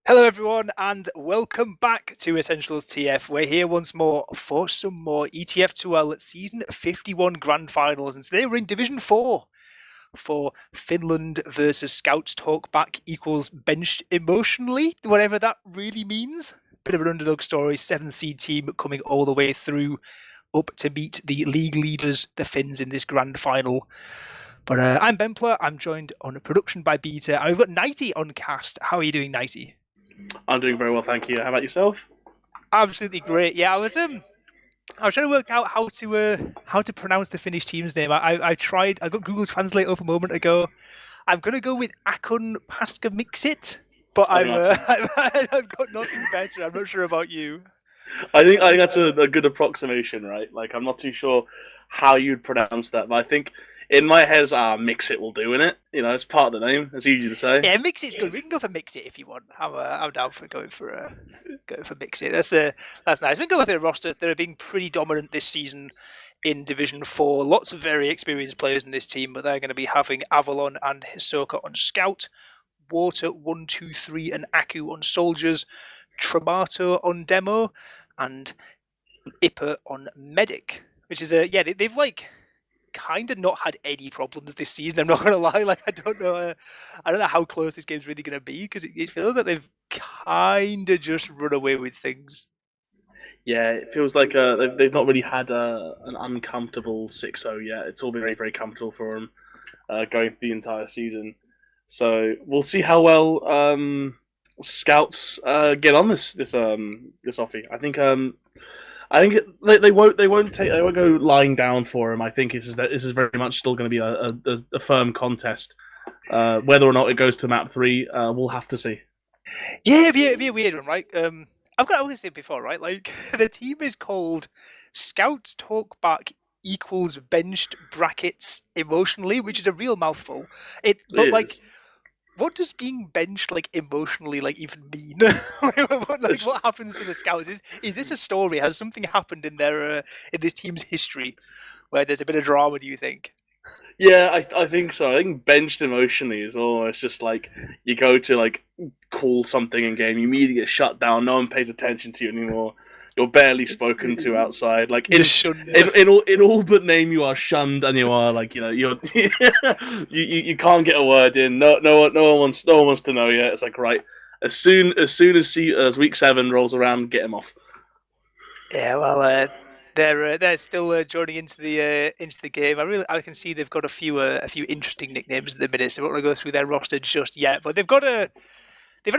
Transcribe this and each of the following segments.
Hello, everyone, and welcome back to Essentials TF. We're here once more for some more ETF2L Season 51 Grand Finals, and today we're in Division 4 for Finland versus Scouts Talkback equals benched emotionally, whatever that really means. Bit of an underdog story, 7th seed team coming all the way through up to meet the league leaders, the Finns, in this Grand Final. But I'm Bempler, I'm joined on production by Beta, and we've got Nighty on cast. How are you doing, Nighty? I'm doing very well, thank you. How about yourself? Absolutely great. Yeah, I was trying to work out how to pronounce the Finnish team's name. I tried. I got Google Translate up a moment ago. I'm gonna go with Akun paskamixit, but I think I've got nothing better. I'm not sure about you. I think that's a good approximation, right? Like I'm not too sure how you'd pronounce that, but I think in my head, mix it will do in it. You know, it's part of the name. It's easy to say. Yeah, Mixit's good. We can go for Mixit if you want. I'm down for going for Mixit. That's nice. We can go with their roster. They're being pretty dominant this season in Division 4. Lots of very experienced players in this team, but they're going to be having Avalon and Hisoka on Scout, Water 1, 2, 3, and Aku on Soldiers, Tramato on Demo, and Ipper on Medic. Which is they've like kind of not had any problems this season. I'm not going to lie. Like I don't know how close this game's really going to be because it feels like they've kind of just run away with things. Yeah, it feels like they've not really had an uncomfortable 6-0 yet. It's all been very, very comfortable for them going through the entire season. So we'll see how well scouts get on this offie. They won't go lying down for him. I think this is very much still going to be a firm contest. Whether or not it goes to map 3, we'll have to see. Yeah, it'd be a weird one, right? I've got to say it before, right? Like the team is called Scouts Talkback equals benched brackets emotionally, which is a real mouthful. What does being benched like emotionally like even mean? What happens to the Scouts? Is this a story? Has something happened in their in this team's history where there's a bit of drama? Do you think? Yeah, I think so. I think benched emotionally is almost just like you go to like call something in game, you immediately get shut down. No one pays attention to you anymore. You're barely spoken to outside. Like in all but name, you are shunned, and you are like you're you can't get a word in. No one wants to know you. It's like right as soon as week 7 rolls around, get him off. Yeah, well, they're still joining into the game. I can see they've got a few interesting nicknames at the minute. So we're not going to go through their roster just yet, but they've had a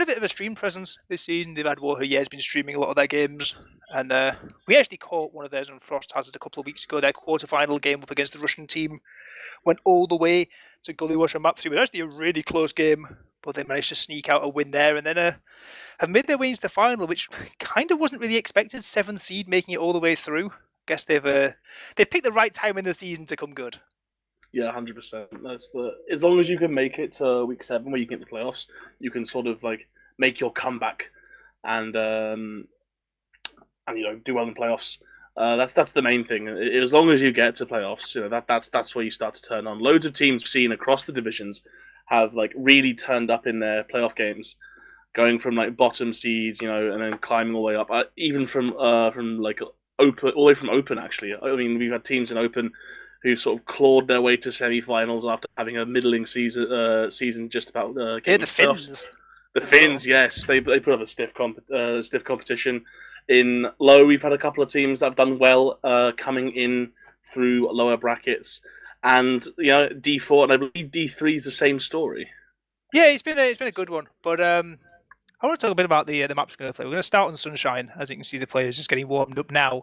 bit of a stream presence this season. They've had Woher has been streaming a lot of their games, and we actually caught one of theirs on Frost Hazard a couple of weeks ago. Their quarterfinal game up against the Russian team went all the way to Gully Wash on map 3. It was actually a really close game, but they managed to sneak out a win there, and then have made their way into the final, which kind of wasn't really expected. 7th seed making it all the way through. Guess they've picked the right time in the season to come good. Yeah, 100%. That's as long as you can make it to week 7 where you get the playoffs, you can sort of like make your comeback and do well in playoffs. That's the main thing. As long as you get to playoffs, that's where you start to turn on. Loads of teams seen across the divisions have like really turned up in their playoff games, going from like bottom seeds, and then climbing all the way up. Even from like open, all the way from open. Actually, I mean, we've had teams in open who sort of clawed their way to semi-finals after having a middling season just about getting the Finns. The Finns, yes, they put up a stiff competition. In low, we've had a couple of teams that have done well coming in through lower brackets, and D4 and I believe D3 is the same story. Yeah, it's been a good one, but I want to talk a bit about the maps we're going to play. We're going to start on Sunshine, as you can see the players just getting warmed up now.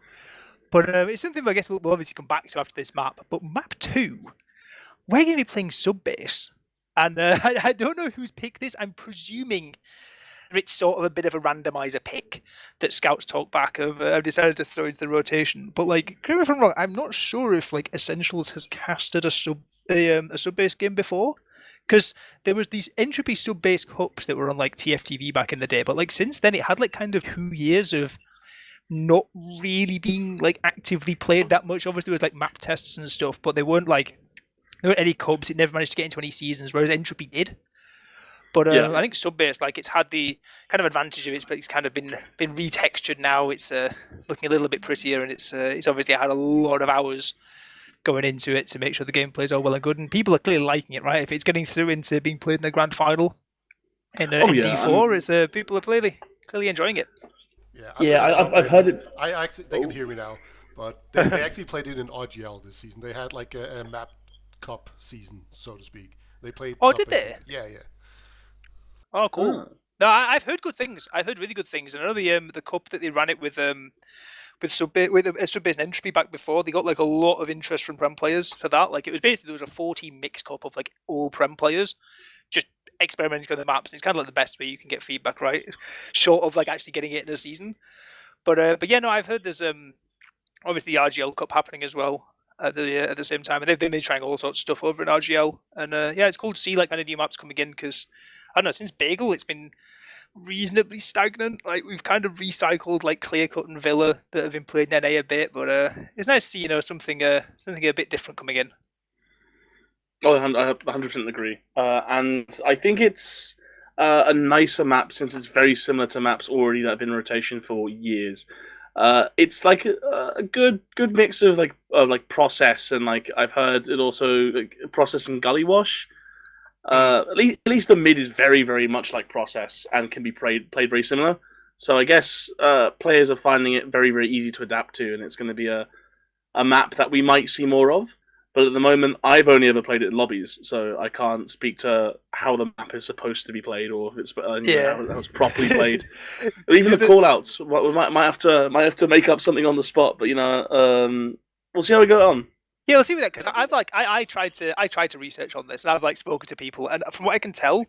But it's something I guess we'll obviously come back to after this map. But map 2, we're going to be playing Subbase. And I don't know who's picked this. I'm presuming it's sort of a bit of a randomizer pick that Scouts Talkback have decided to throw into the rotation. But like, correct me if I'm wrong, I'm not sure if like Essentials has casted a Subbase game before. Because there was these Entropy Subbase cups that were on like TFTV back in the day, but like since then it had like kind of 2 years of not really being like actively played that much. Obviously, there was like map tests and stuff, but there weren't any cups. It never managed to get into any seasons, whereas Entropy did. But I think Subbase, like, it's had the kind of advantage of it, but it's kind of been retextured now. It's looking a little bit prettier, and it's obviously had a lot of hours going into it to make sure the gameplay is all well and good, and people are clearly liking it, right? If it's getting through into being played in a grand final in D4, it's people are clearly enjoying it. I've heard it. I actually, they can hear me now, but they actually played it in RGL this season. They had like a map cup season, so to speak. They played. Oh, did they? Yeah. Oh, cool. No, I've heard good things. I've heard really good things. And I know the cup that they ran it with Subbase and Entropy back before, they got like a lot of interest from Prem players for that. Like, it was basically, there was a 40 mix cup of like all Prem players just experimenting on the maps. It's kind of like the best way you can get feedback, right? Short of like actually getting it in a season. But yeah, no, I've heard there's obviously the RGL Cup happening as well at the same time, and they've been trying all sorts of stuff over in RGL, and yeah, it's cool to see like kind of new maps coming in, because I don't know, since Bagel it's been reasonably stagnant. Like, we've kind of recycled like Clear Cut and Villa that have been played in NA a bit, but it's nice to see something a bit different coming in. Oh, I 100% agree, and I think it's a nicer map since it's very similar to maps already that have been in rotation for years. It's like a good mix of like process, and like I've heard it also like process and gully wash. At least the mid is very, very much like process and can be played very similar. So I guess players are finding it very, very easy to adapt to, and it's going to be a map that we might see more of. But at the moment, I've only ever played it in lobbies, so I can't speak to how the map is supposed to be played, or if it's how it's properly played. Or even the callouts, we might have to make up something on the spot. But we'll see how we go on. Yeah, let's see with that, because I tried to research on this, and I've like spoken to people, and from what I can tell,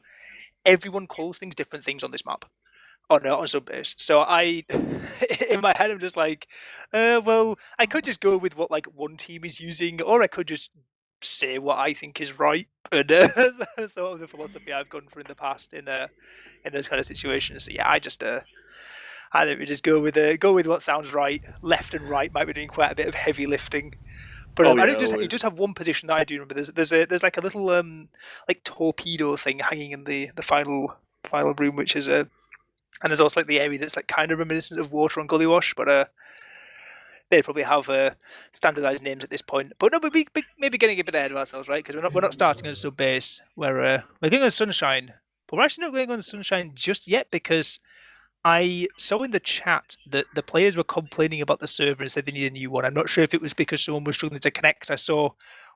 everyone calls things different things on this map. On Subbase. So in my head, I'm just like, well, I could just go with what like one team is using, or I could just say what I think is right. And that's sort of the philosophy I've gone for in the past in those kind of situations. So yeah, I think we just go with what sounds right. Left and right might be doing quite a bit of heavy lifting. But it does have one position that I do remember. There's like a little like torpedo thing hanging in the final room, which is and there's also like the area that's like kind of reminiscent of water on Gully Wash, but they probably have standardized names at this point. But no, we're maybe getting a bit ahead of ourselves, right? Because we're not starting on Subbase. We're going on Sunshine, but we're actually not going on Sunshine just yet, because I saw in the chat that the players were complaining about the server and said they need a new one. I'm not sure if it was because someone was struggling to connect. I saw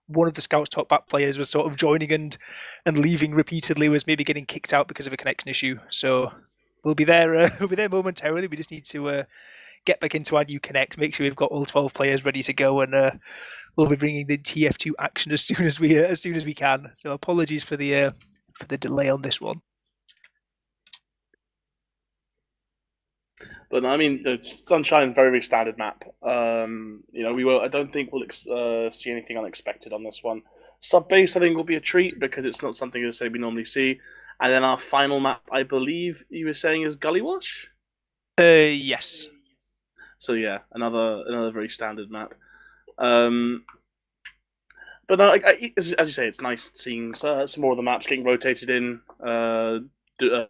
one of the Scouts top back players was sort of joining and leaving repeatedly, was maybe getting kicked out because of a connection issue. So we'll be there. We'll be there momentarily. We just need to get back into our new connect, make sure we've got all 12 players ready to go, and we'll be bringing the TF2 action as soon as we can. So apologies for the delay on this one. But I mean, the Sunshine, very, very standard map. I don't think we'll see anything unexpected on this one. Subbase, I think, will be a treat, because it's not something we normally see. And then our final map, I believe you were saying, is Gully Wash? Yes. So yeah, another very standard map. But no, as you say, it's nice seeing some more of the maps getting rotated in,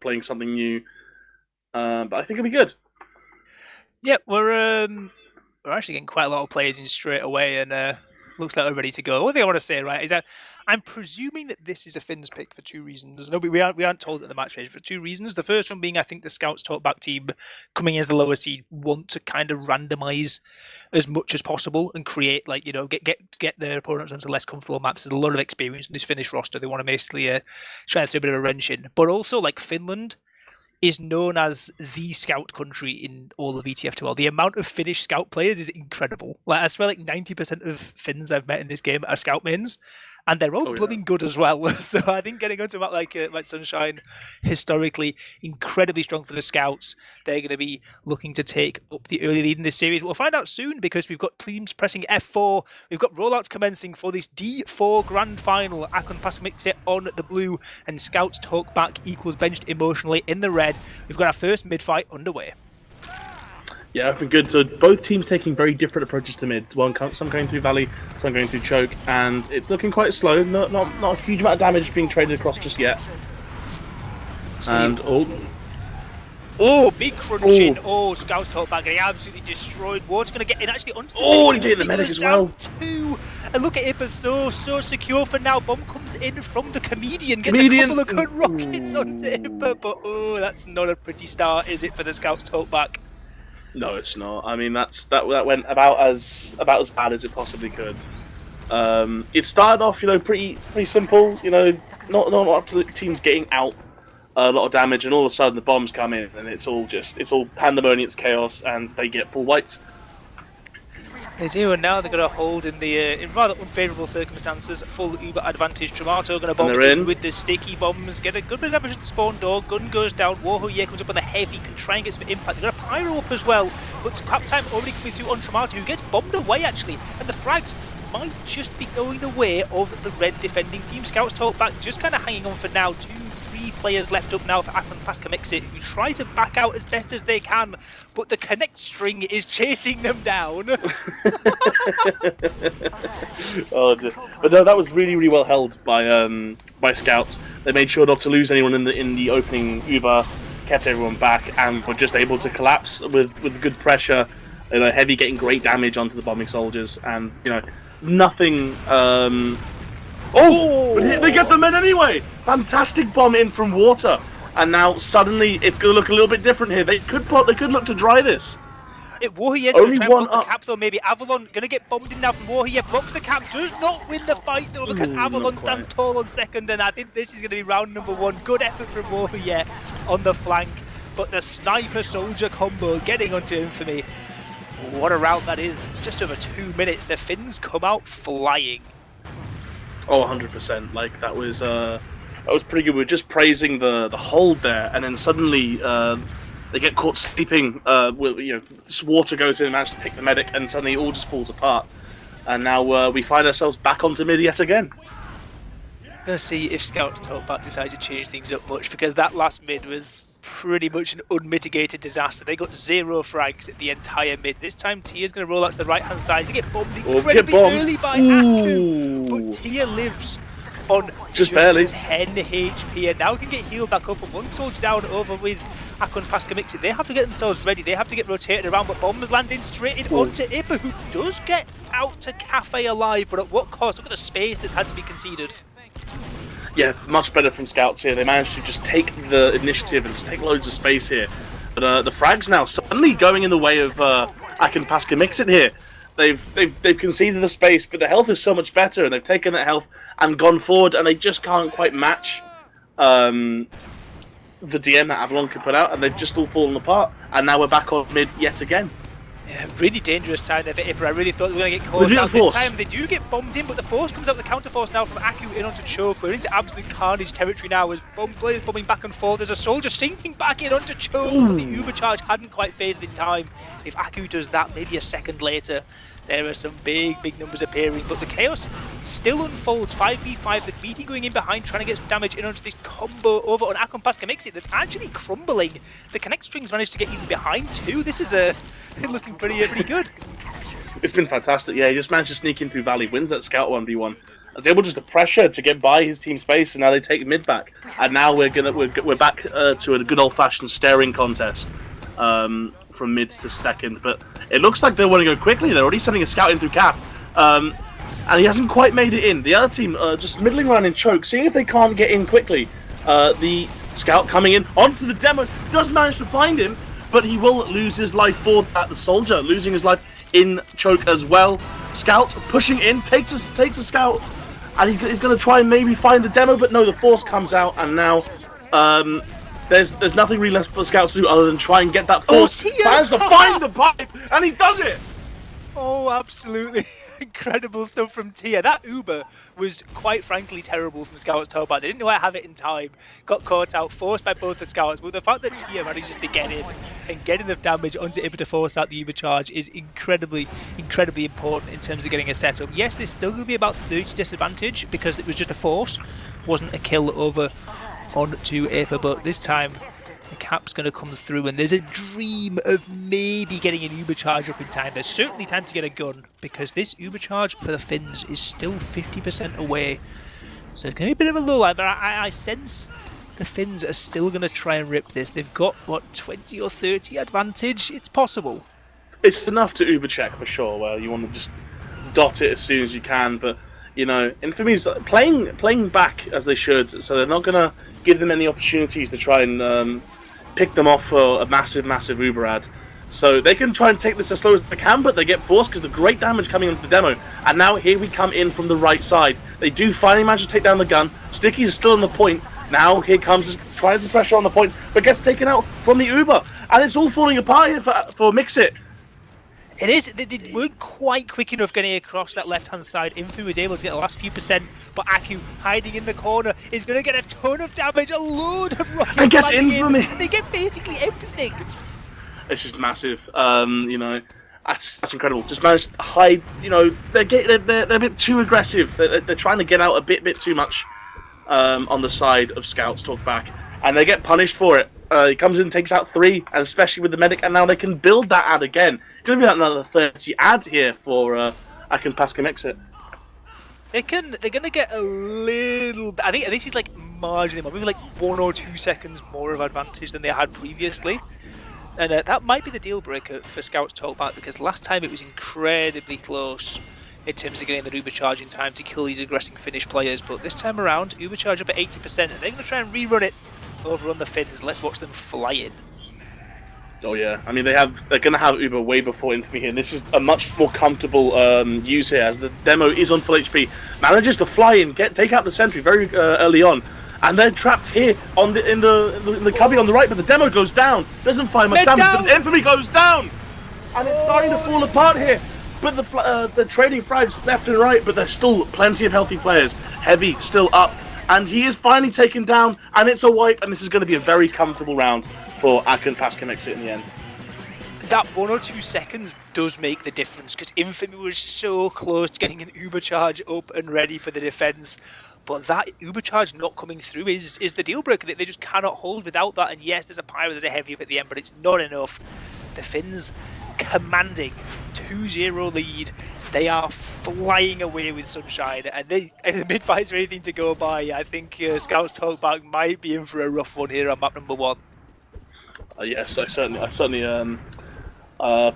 playing something new. But I think it'll be good. Yeah, we're actually getting quite a lot of players in straight away, and looks like we're ready to go. One thing I want to say, right, is that I'm presuming that this is a Finn's pick for two reasons. No, we aren't told at the match page for two reasons. The first one being, I think the Scouts talkback team coming as the lower seed want to kind of randomize as much as possible and create, like, get their opponents onto less comfortable maps. There's a lot of experience in this Finnish roster. They want to basically try and throw a bit of a wrench in. But also, like, Finland is known as the scout country in all of ETF2L. The amount of Finnish scout players is incredible. Like, I swear, like 90% of Finns I've met in this game are scout mains, and they're all blooming good as well. So I think getting onto a map like Sunshine, historically incredibly strong for the Scouts. They're going to be looking to take up the early lead in this series. We'll find out soon, because we've got teams pressing F4. We've got rollouts commencing for this D4 Grand Final. Akun paskamixit on the blue, and Scouts talkback equals benched emotionally in the red. We've got our first mid-fight underway. Yeah, it's been good. So both teams taking very different approaches to mid. Some going through Valley, some going through Choke, and it's looking quite slow. Not a huge amount of damage being traded across just yet. And Oh, big crunching. Oh, Scout's top back getting absolutely destroyed. Water's going to get in actually onto the oh, medic. he did the medic as well. Two. And look at Ippa, so secure for now. Bomb comes in from the comedian. Gets a couple of good rockets onto Ippa, but oh, that's not a pretty start, is it, for the Scout's top back? No, it's not. I mean, that went about as bad as it possibly could. It started off, pretty simple. Not lots of teams getting out a lot of damage, and all of a sudden the bombs come in, and it's all pandemonium, it's chaos, and they get full wiped. They do, and now they're going to hold in rather unfavourable circumstances. Full Uber advantage. Tramato going to bomb in with the sticky bombs. Get a good bit of damage at the spawn door. Gun goes down. Warhoye comes up on the heavy. Can try and get some impact. They're going to pyro up as well. But crap time already coming through on Tramato, who gets bombed away actually. And the frags might just be going the way of the red defending team. Scouts talk back, just kind of hanging on for now. 2-3 players left up now for Akun and paskamixit, who try to back out as best as they can, but the connect string is chasing them down. Oh, but no, that was really well held by Scouts. They made sure not to lose anyone in the opening Uber, kept everyone back, and were just able to collapse with good pressure. Heavy getting great damage onto the bombing soldiers, and nothing. They get them in anyway. Fantastic bomb in from water, and now suddenly it's going to look a little bit different here. They could look to dry this. Warhoye's going to try and block the cap though, maybe. Avalon going to get bombed in now from Warhoye. Blocks the cap, does not win the fight though, because Avalon stands tall on second, and I think this is going to be round number 1. Good effort from Warhoye on the flank, but the sniper soldier combo getting onto Infamy. What a round that is. Just over 2 minutes, the Finns come out flying. Oh, 100%. Like, that was pretty good. We were just praising the hold there, and then suddenly they get caught sleeping. This water goes in and manages to pick the medic, and suddenly it all just falls apart. And now we find ourselves back onto mid yet again. I'm going to see if Scouts Talkback decide to change things up much, because that last mid was pretty much an unmitigated disaster. They got 0 frags at the entire mid. This time Tia's going to roll out to the right hand side. They get bombed incredibly early by Akun, but Tia lives on just barely 10 HP and now can get healed back up. And one soldier down over with Akun paskamixit. They have to get themselves ready. They have to get rotated around, but bombs landing straight in onto Ippa, who does get out to Cafe alive, but at what cost? Look at the space that's had to be conceded. Yeah, much better from Scouts here. They managed to just take the initiative and just take loads of space here. But the frags now suddenly going in the way of Akun paskamixit here. They've conceded the space, but the health is so much better, and they've taken that health and gone forward, and they just can't quite match the DM that Avalon could put out, and they've just all fallen apart. And now we're back on mid yet again. Yeah, really dangerous time there for Ippa. I really thought they were going to get caught out this time. They do get bombed in, but the force comes out, the counter force now from Akun in onto Choke. We're into absolute carnage territory now as players bombing back and forth. There's a soldier sinking back in onto Choke, but the Uber charge hadn't quite faded in time. If Akun does that maybe a second later, there are some big numbers appearing, but the chaos still unfolds. 5v5, the BT going in behind, trying to get some damage in onto this combo over on Akun paskamixit that's actually crumbling. The connect strings managed to get even behind too. This is looking pretty good. It's been fantastic. Yeah, he just managed to sneak in through Valley, wins that Scout 1v1. Was able just to pressure to get by his team space, and now they take mid back. And now we're back to a good old-fashioned staring contest. From mid to second, but it looks like they want to go quickly. They're already sending a scout in through Cap, and he hasn't quite made it in. The other team just middling around in choke, seeing if they can't get in quickly. The scout coming in onto the demo does manage to find him, but he will lose his life for that. The soldier losing his life in choke as well. Scout pushing in, takes a scout, and he's going to try and maybe find the demo, but no, the force comes out, and now There's nothing really left for the Scouts to do other than try and get that force. Plans to find the pipe, and he does it! Oh, absolutely incredible stuff from Tia. That Uber was quite frankly terrible from Scouts Towbar. They didn't know how to have it in time. Got caught out, forced by both the Scouts. But the fact that Tia manages to get in and get enough damage onto Uber to force out the Uber charge is incredibly important in terms of getting a setup. Yes, there's still going to be about 30 disadvantage because it was just a force. Wasn't a kill over onto Ippa, but this time the cap's going to come through, and there's a dream of maybe getting an Uber charge up in time. There's certainly time to get a gun, because this Uber charge for the Finns is still 50% away. So it's going to be a bit of a low line, but I sense the Finns are still going to try and rip this. They've got, what, 20 or 30 advantage? It's possible. It's enough to Uber check for sure, where you want to just dot it as soon as you can, but, you know, Infamy's playing back as they should, so they're not going to give them any opportunities to try and pick them off for a massive Uber ad. So they can try and take this as slow as they can, but they get forced because the great damage coming into the demo. And now here we come in from the right side. They do finally manage to take down the gun. Stickies is still on the point. Now here comes trying to pressure on the point, but gets taken out from the Uber. And it's all falling apart here for Mixit. It is. They weren't quite quick enough getting across that left-hand side. Infamy was able to get the last few percent, but Akun, hiding in the corner, is going to get a ton of damage, a load of rockets. And gets Infamy. They get basically everything. It's just massive. You know, that's incredible. Just managed to hide. You know, they're a bit too aggressive. They're trying to get out a bit too much on the side of Scouts Talk Back, and they get punished for it. He comes in and takes out 3, and especially with the medic, and now they can build that ad again. It's going to be another 30 ad here for Akun paskamixit. They're going to get a little... I think this is like marginally more, maybe like 1 or 2 seconds more of advantage than they had previously. And that might be the deal breaker for Scouts Talkback, because last time it was incredibly close in terms of getting the Uber charge in time to kill these aggressive Finnish players. But this time around, Uber charge up at 80%, and they're going to try and rerun it over on the Finns. Let's watch them fly in. Oh yeah, I mean they're going to have Uber way before Infamy here. This is a much more comfortable use here, as the demo is on full HP. Manages to fly in, take out the sentry very early on, and they're trapped here in the cubby on the right. But the demo goes down, doesn't find much damage, but the Infamy goes down, and it's starting to fall apart here. But the trading frags left and right, but there's still plenty of healthy players. Heavy still up, and he is finally taken down, and it's a wipe. And this is going to be a very comfortable round for Akun paskamixit in the end. That 1 or 2 seconds does make the difference, because Infamy was so close to getting an Uber charge up and ready for the defense. But that Uber charge not coming through is the deal breaker. That they just cannot hold without that. And yes, there's a pyro, there's a heavy up at the end, but it's not enough. The Finns commanding 2-0 lead. They are flying away with Sunshine, and the mid-fight's anything to go by. I think Scouts Talkback might be in for a rough one here on map number 1. Yes, I certainly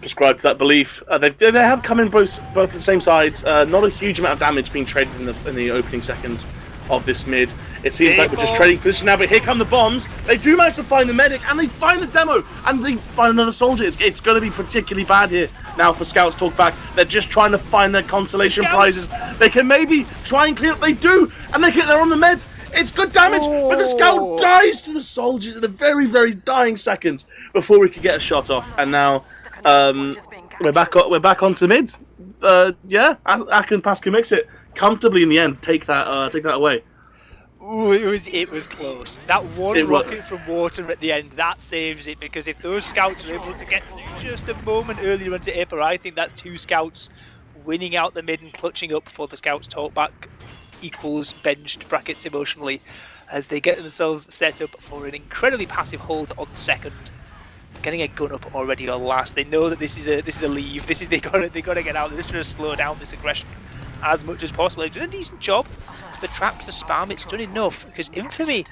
prescribe to that belief. They have come in both at the same sides. Not a huge amount of damage being traded in the opening seconds of this mid. It seems like we're just trading position now, but here come the bombs. They do manage to find the medic, and they find the demo, and they find another soldier. It's going to be particularly bad here now for Scouts Talkback. They're just trying to find their consolation prizes. They can maybe try and clear up. They do, and they're on the med. It's good damage, but the Scout dies to the soldiers in the very dying seconds before we could get a shot off. And now we're back onto mid. Yeah, Akun paskamixit comfortably in the end. Take that away. Ooh, it was close. That one rocket from water at the end, that saves it, because if those scouts are able to get through just a moment earlier into April, I think that's 2 scouts winning out the mid and clutching up for the Scouts Talkback equals benched brackets emotionally, as they get themselves set up for an incredibly passive hold on second. Getting a gun up already on last. They know that this is a leave. They gotta get out. They're just trying to slow down this aggression as much as possible. They've done a decent job. The traps, the spam, it's done enough, because Infamy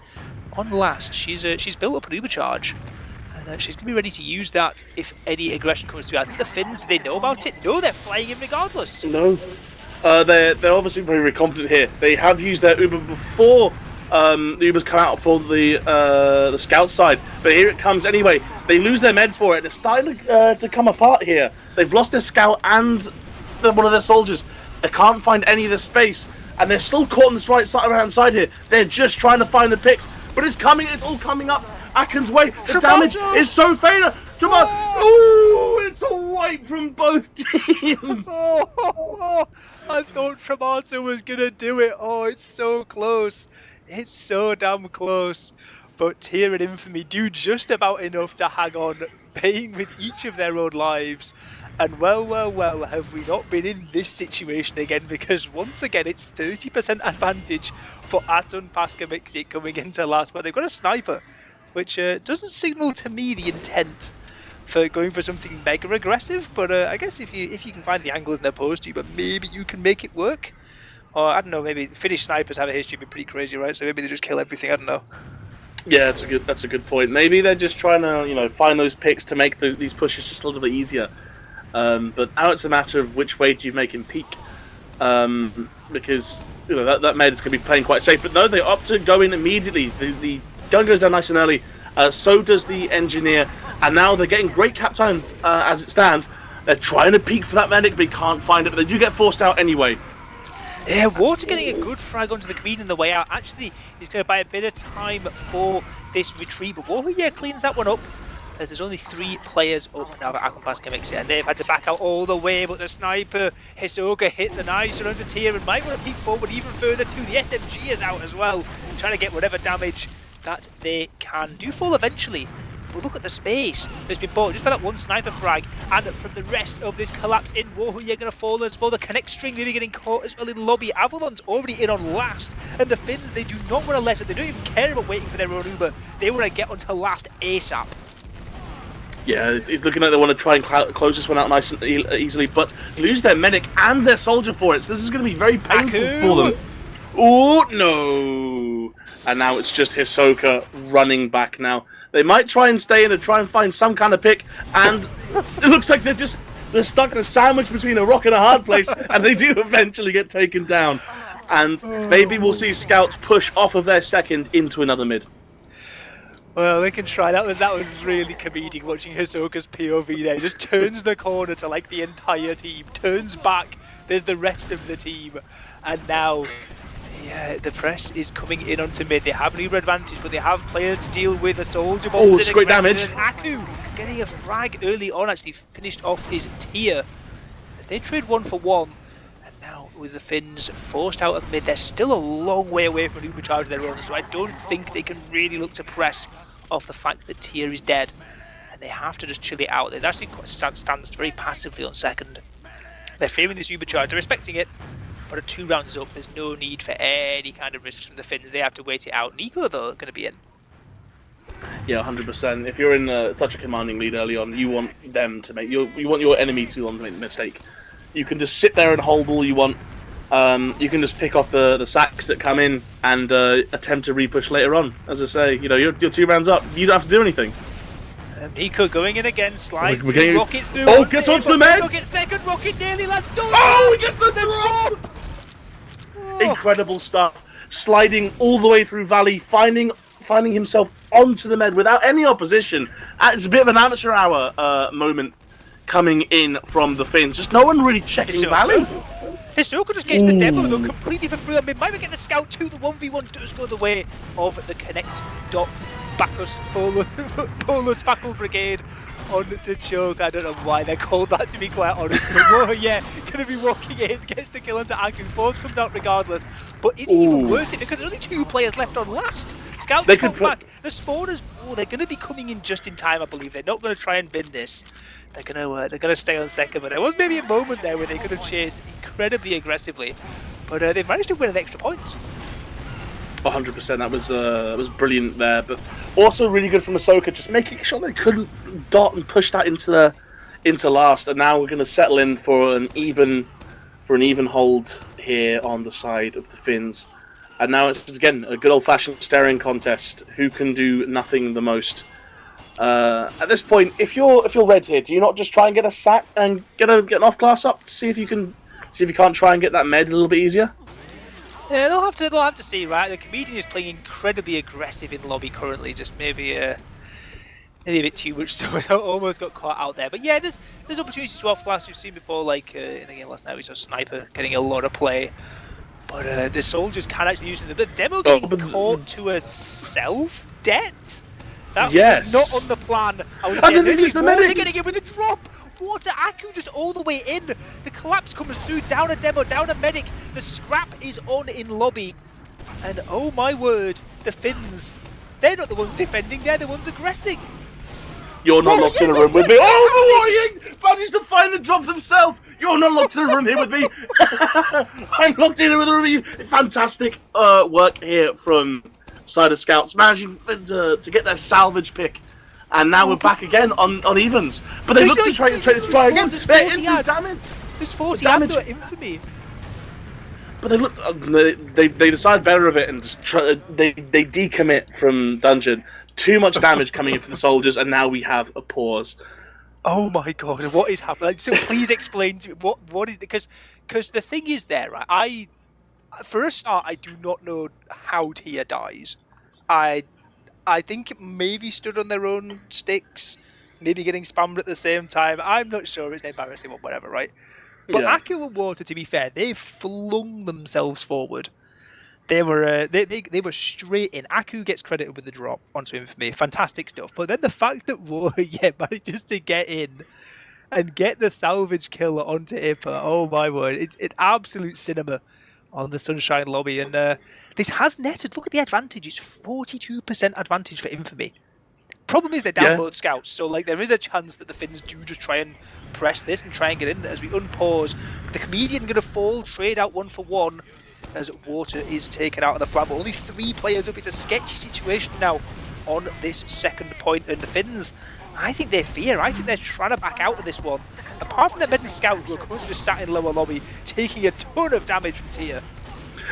on last, she's built up an Uber charge, and she's gonna be ready to use that if any aggression comes through. I think the Finns, they know about it. No, they're flying in regardless. No, they're obviously very competent here. They have used their Uber before the Ubers come out for the scout side, but here it comes anyway. They lose their med for it. They're starting to come apart here. They've lost their scout and one of their soldiers. They can't find any of the space, and they're still caught on this right side here. They're just trying to find the picks, but it's all coming up Akun's way. The damage is so fatal. Ooh, it's a wipe from both teams. I thought Tremonto was gonna do it. Oh, it's so close. It's so damn close. But here at Infamy do just about enough to hang on, paying with each of their own lives. And well, have we not been in this situation again, because once again it's 30% advantage for Akun paskamixit coming into last, but they've got a sniper, which doesn't signal to me the intent for going for something mega aggressive, but I guess if you can find the angles and opposed to you, but maybe you can make it work. Or I don't know, maybe Finnish snipers have a history of being pretty crazy, right? So maybe they just kill everything, I don't know. Yeah, that's a good point. Maybe they're just trying to find those picks to make these pushes just a little bit easier. But now it's a matter of which way do you make him peak, because that med is going to be playing quite safe. But no, they opt to go in immediately. The gun goes down nice and early. So does the engineer, and now they're getting great cap time as it stands. They're trying to peek for that medic, but they can't find it. But they do get forced out anyway. Yeah, Water getting a good frag onto the comedian on the way out. Actually, he's going to buy a bit of time for this retreat, but Warhu cleans that one up, as there's only 3 players up now that Akun paskamixit, and they've had to back out all the way, but the sniper, Hisoka, hits a nice run to Tier and might want to peek forward even further too. The SMG is out as well, trying to get whatever damage that they can. Do fall eventually. But look at the space that's been bought just by that one sniper frag, and from the rest of this collapse in Warhu, you're going to fall as well. The connect string maybe getting caught as well in lobby. Avalon's already in on last, and the Finns, they do not want to let it. They don't even care about waiting for their own Uber. They want to get onto last ASAP. Yeah, it's looking like they want to try and close this one out nice and easily, but lose their medic and their soldier for it. So this is going to be very painful for them. Oh no! And now it's just Hisoka running back now. They might try and stay in and try and find some kind of pick, and it looks like they're stuck in a sandwich between a rock and a hard place, and they do eventually get taken down. And maybe we'll see scouts push off of their second into another mid. Well, they can try. That was really comedic watching Hisoka's POV there. He just turns the corner to like the entire team, turns back, there's the rest of the team, and now the press is coming in onto mid. They have an Uber advantage, but they have players to deal with. A soldier bomb. Oh, it's great damage. Akun getting a frag early on, actually finished off his Tier as they trade 1 for 1. And now with the Finns forced out of mid, they're still a long way away from an Uber charge of their own, so I don't think they can really look to press off the fact that Tier is dead, and they have to just chill it out. They actually stands very passively on second. They're fearing this Uber charge, they're respecting it, but at 2 rounds up, there's no need for any kind of risks from the Finns. They have to wait it out. Nico, though, going to be in. Yeah, 100%. If you're in such a commanding lead early on, you want them to make you want your enemy to make the mistake. You can just sit there and hold all you want. You can just pick off the sacks that come in and attempt to repush later on. As I say, you're 2 rounds up. You don't have to do anything. Nico going in again, slides getting rockets through. Oh, gets onto the meds! Gets second rocket, nearly lands. Oh, he gets the drop! Incredible stuff. Sliding all the way through Valley, finding himself onto the med without any opposition. It's a bit of an amateur hour moment coming in from the Finns. Just no one really checking Valley. Hisoka just gets the demo though completely for free. I mean, might we get the scout 2? The 1v1 does go the way of the Connect dot Bacchus Polus Fackle Brigade on to choke. I don't know why they're called that, to be quite honest. But gonna be walking in, gets the kill onto Akun. Force comes out regardless. But is it even worth it? Because there's only 2 players left on last. Scout they could back. The spawners, they're gonna be coming in just in time, I believe. They're not gonna try and bin this. They're gonna stay on second. But there was maybe a moment there where they could have chased incredibly aggressively. But they've managed to win an extra point. 100%. That was brilliant there, but also really good from Ahsoka, just making sure they couldn't dot and push that into last. And now we're going to settle in for an even hold here on the side of the Finns. And now it's again a good old-fashioned staring contest. Who can do nothing the most? At this point, if you're red here, do you not just try and get a sack and get an off class up to see if you can't try and get that med a little bit easier? Yeah, they'll have to see, right? The comedian is playing incredibly aggressive in lobby currently, just maybe a bit too much, so it almost got caught out there. But yeah, there's opportunities to off class. We've seen before, like in the game last night, we saw Sniper getting a lot of play. But the soldiers can actually use it. The demo getting caught to a self-debt? That was not on the plan. I was saying, the medic getting in with a drop. Water Akun just all the way in. The collapse comes through, down a demo, down a medic. The scrap is on in lobby. And oh my word, the Finns, they're not the ones defending, they're the ones aggressing. You're not locked in a room with me. Oh, the Warrior managed to find the drop himself. You're not locked in a room here with me. I'm locked in with a room. Fantastic work here from side of Scouts, managing to get their salvage pick. And now we're back again on evens. But they look to try again. They're in damage. There's 40 damage. Infamy. But they look, they decide better of it and just they decommit from dungeon. Too much damage coming in for the soldiers, and now we have a pause. Oh my god, what is happening? So please explain to me what is, because the thing is there, right? For a start, I do not know how Tia dies. I think it maybe stood on their own sticks, maybe getting spammed at the same time. I'm not sure. It's embarrassing or whatever, right? But Yeah. Akun and Water, to be fair, they flung themselves forward. They were they were straight in. Akun gets credited with the drop onto him for me. Fantastic stuff. But then the fact that Water manages to get in and get the salvage kill onto Ipper, oh my word, it's absolute cinema on the Sunshine lobby. And this has netted. Look at the advantage. It's 42% advantage for Infamy. Problem is they're down both scouts, so like there is a chance that the Finns do just try and press this and try and get in there as we unpause. The Comedian going to fall, trade out 1 for 1 as Water is taken out on the flat. But only 3 players up. It's a sketchy situation now on this second point, and the Finns, I think they fear. I think they're trying to back out of this one. Apart from their mid scout, who are currently just sat in lower lobby, taking a ton of damage from Tia.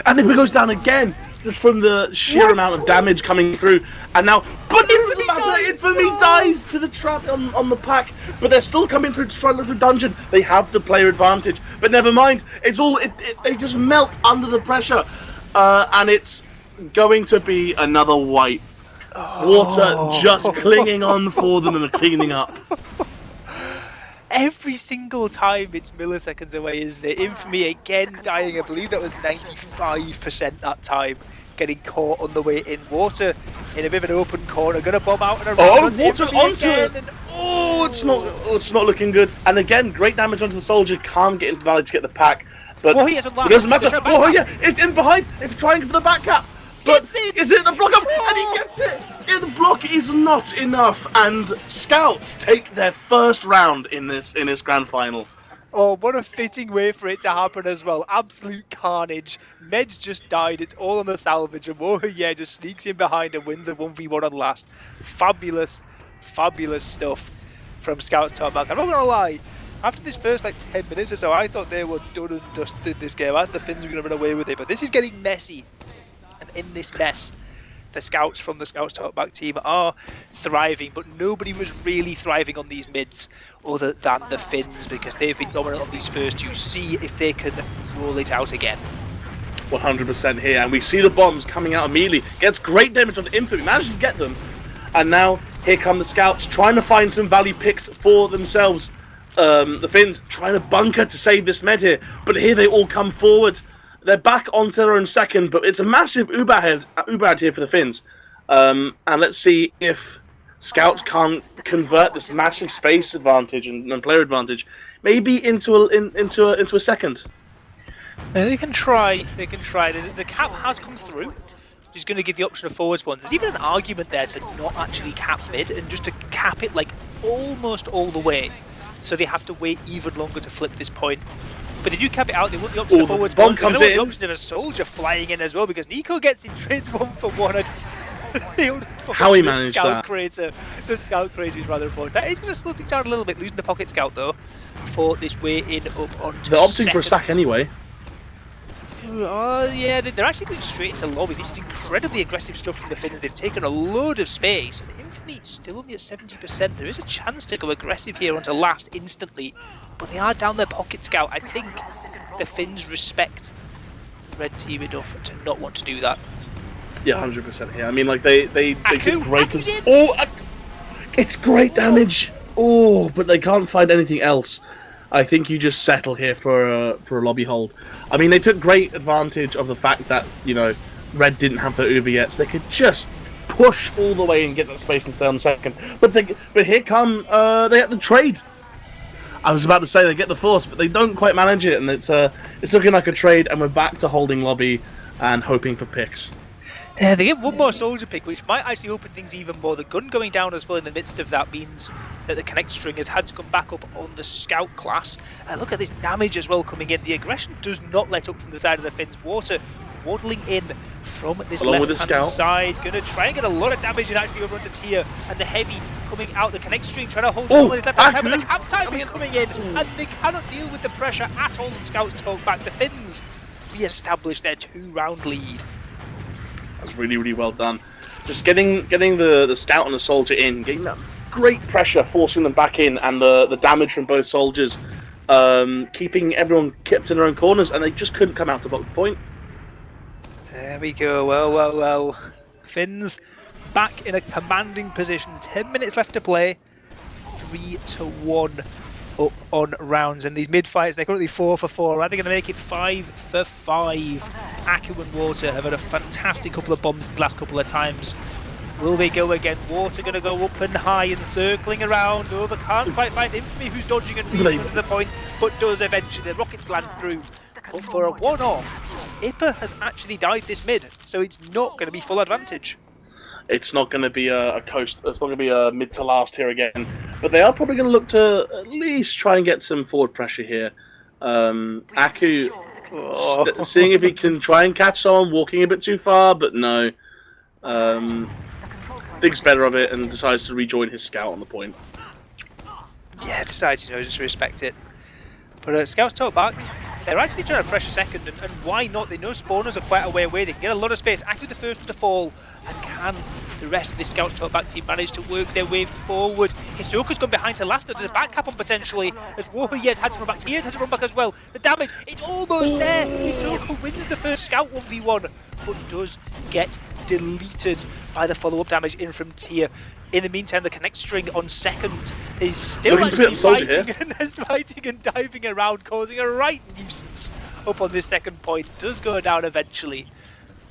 And then it goes down again, just from the sheer amount of damage coming through. And now, but Infamy dies to the trap on the pack. But they're still coming through to try to look for dungeon. They have the player advantage. But never mind, it's all they just melt under the pressure. And it's going to be another wipe. Water just clinging on for them and cleaning up. Every single time it's milliseconds away, isn't it? Infamy again dying. I believe that was 95% that time. Getting caught on the way in. Water in a bit of an open corner. Going to bomb out and around. Water onto it. It's not looking good. And again, great damage onto the soldier. Can't get into the valley to get the pack. But it doesn't matter. It's in behind. It's trying for the back cap. But is it the block up? And he gets it! Yeah, the block is not enough, and Scouts take their first round in this grand final. Oh, what a fitting way for it to happen as well. Absolute carnage. Med's just died. It's all on the salvage, and Woha just sneaks in behind and wins a 1v1 on last. Fabulous, fabulous stuff from Scouts top back. I'm not gonna lie. After this first 10 minutes or so, I thought they were done and dusted in this game. I thought the Finns were going to run away with it, but this is getting messy. And in this mess, the Scouts from the Scouts Talkback team are thriving, but nobody was really thriving on these mids other than the Finns, because they've been dominant on these first two. See if they can roll it out again. 100% here, and we see the bombs coming out immediately. Gets great damage on the Infamy, manages to get them, and now here come the Scouts trying to find some value picks for themselves. The Finns trying to bunker to save this med here, but here they all come forward. They're back onto their own second, but it's a massive Ubad here for the Finns. And let's see if Scouts can't convert this massive space advantage and player advantage maybe into a second. They can try. They can try. The cap has come through, which is going to give the option of forward spawn. There's even an argument there to not actually cap mid and just to cap it almost all the way, so they have to wait even longer to flip this point. But they do cap it out. They want the option of forward spawn. They want the option of a soldier flying in as well, because Nico gets in trades 1 for 1. How he managed that. The scout crater is rather unfortunate. He's going to slow things down a little bit, losing the pocket scout though for this way in up onto. They're opting for a sack anyway. Oh yeah, they're actually going straight into lobby. This is incredibly aggressive stuff from the Finns. They've taken a load of space, and Infamy still only at 70%. There is a chance to go aggressive here onto last instantly, but they are down their pocket scout. I think the Finns respect red team enough to not want to do that. Yeah, 100% here. I mean, they did great. It's great damage. Oh, but they can't find anything else. I think you just settle here for a lobby hold. I mean, they took great advantage of the fact that, Red didn't have the Uber yet, so they could just push all the way and get that space and stay on the second. But here come they have the trade. I was about to say they get the force, but they don't quite manage it, and it's looking like a trade, and we're back to holding lobby and hoping for picks. They get one more soldier pick, which might actually open things even more. The gun going down as well in the midst of that means that the connect string has had to come back up on the scout class. Look at this damage as well coming in. The aggression does not let up from the side of the Finns. Water waddling in from this left-hand side. Going to try and get a lot of damage and actually over onto Tia. And the heavy coming out. The connect string trying to hold on with his left-hand side. But the cap time is coming in. And they cannot deal with the pressure at all. And Scouts talk back. The Finns re-establish their 2-round lead. That's really, really well done. Just getting the scout and the soldier in, getting that great pressure, forcing them back in, and the damage from both soldiers, keeping everyone kept in their own corners, and they just couldn't come out to block the point. There we go. Well. Finns back in a commanding position. 10 minutes left to play. 3-1 up on rounds. And these mid-fights, they're currently 4 for 4. Are they going to make it 5 for 5? Akun and Water have had a fantastic couple of bombs the last couple of times. Will they go again? Water going to go up and high and circling around. Over can't quite find Infamy, who's dodging and reaching to the point, but does eventually. The rockets land through. But for a one-off, Ippa has actually died this mid, so it's not going to be full advantage. It's not going to be a coast. It's not going to be a mid to last here again. But they are probably going to look to at least try and get some forward pressure here. Aku seeing if he can try and catch someone walking a bit too far, but no. Thinks better of it and decides to rejoin his scout on the point. Yeah, decides, just to respect it. But scouts talk back. They're actually trying to pressure second, and why not? They know spawners are quite a way away. They can get a lot of space. Aku the first one to fall, and can the rest of the scouts talk back team manage to work their way forward? Hisoka's gone behind to last. There's a back cap on potentially. As Warriors had to run back. Tia's had to run back as well. The damage, it's almost there. Hisoka wins the first scout 1v1, but does get deleted by the follow-up damage in from Tia. In the meantime, the connect string on second is still actually fighting and diving around, causing a right nuisance up on this second point. Does go down eventually.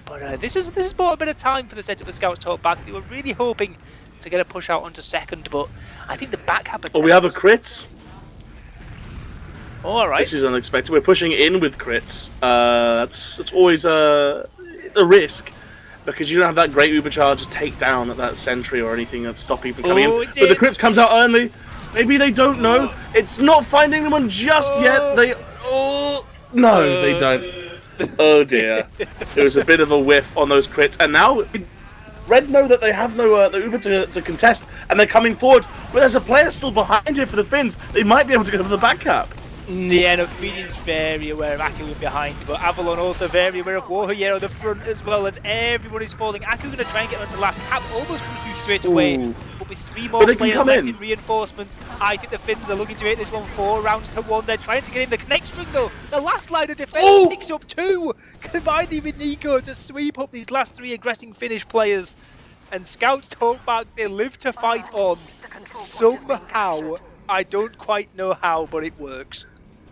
But this is bought a bit of time for the setup of Scouts talk back. They were really hoping to get a push out onto second, but I think the back half attempt... Oh, we have a crit. Oh, alright. This is unexpected. We're pushing in with crits. It's always a risk, because you don't have that great Uber charge to take down that sentry or anything that's stopping from coming in. But the crits comes out early. Maybe they don't know. It's not finding anyone just yet. They don't. Oh dear. It was a bit of a whiff on those crits, and now Red know that they have no the Uber to contest, and they're coming forward. But there's a player still behind here for the Finns. They might be able to go for the back cap. Yeah, no, Comedian's very aware of Akun behind, but Avalon also very aware of Warrior on the front as well, as everyone is falling. Akun going to try and get onto last. Cap almost comes through straight away, but with 3 more players left in reinforcements, I think the Finns are looking to make this one 4 rounds to 1. They're trying to get in the connect string though. The last line of defense picks up 2, combining with Nico to sweep up these last 3 aggressing Finnish players. And Scouts talk back, they live to fight on. Somehow, I don't quite know how, but it works.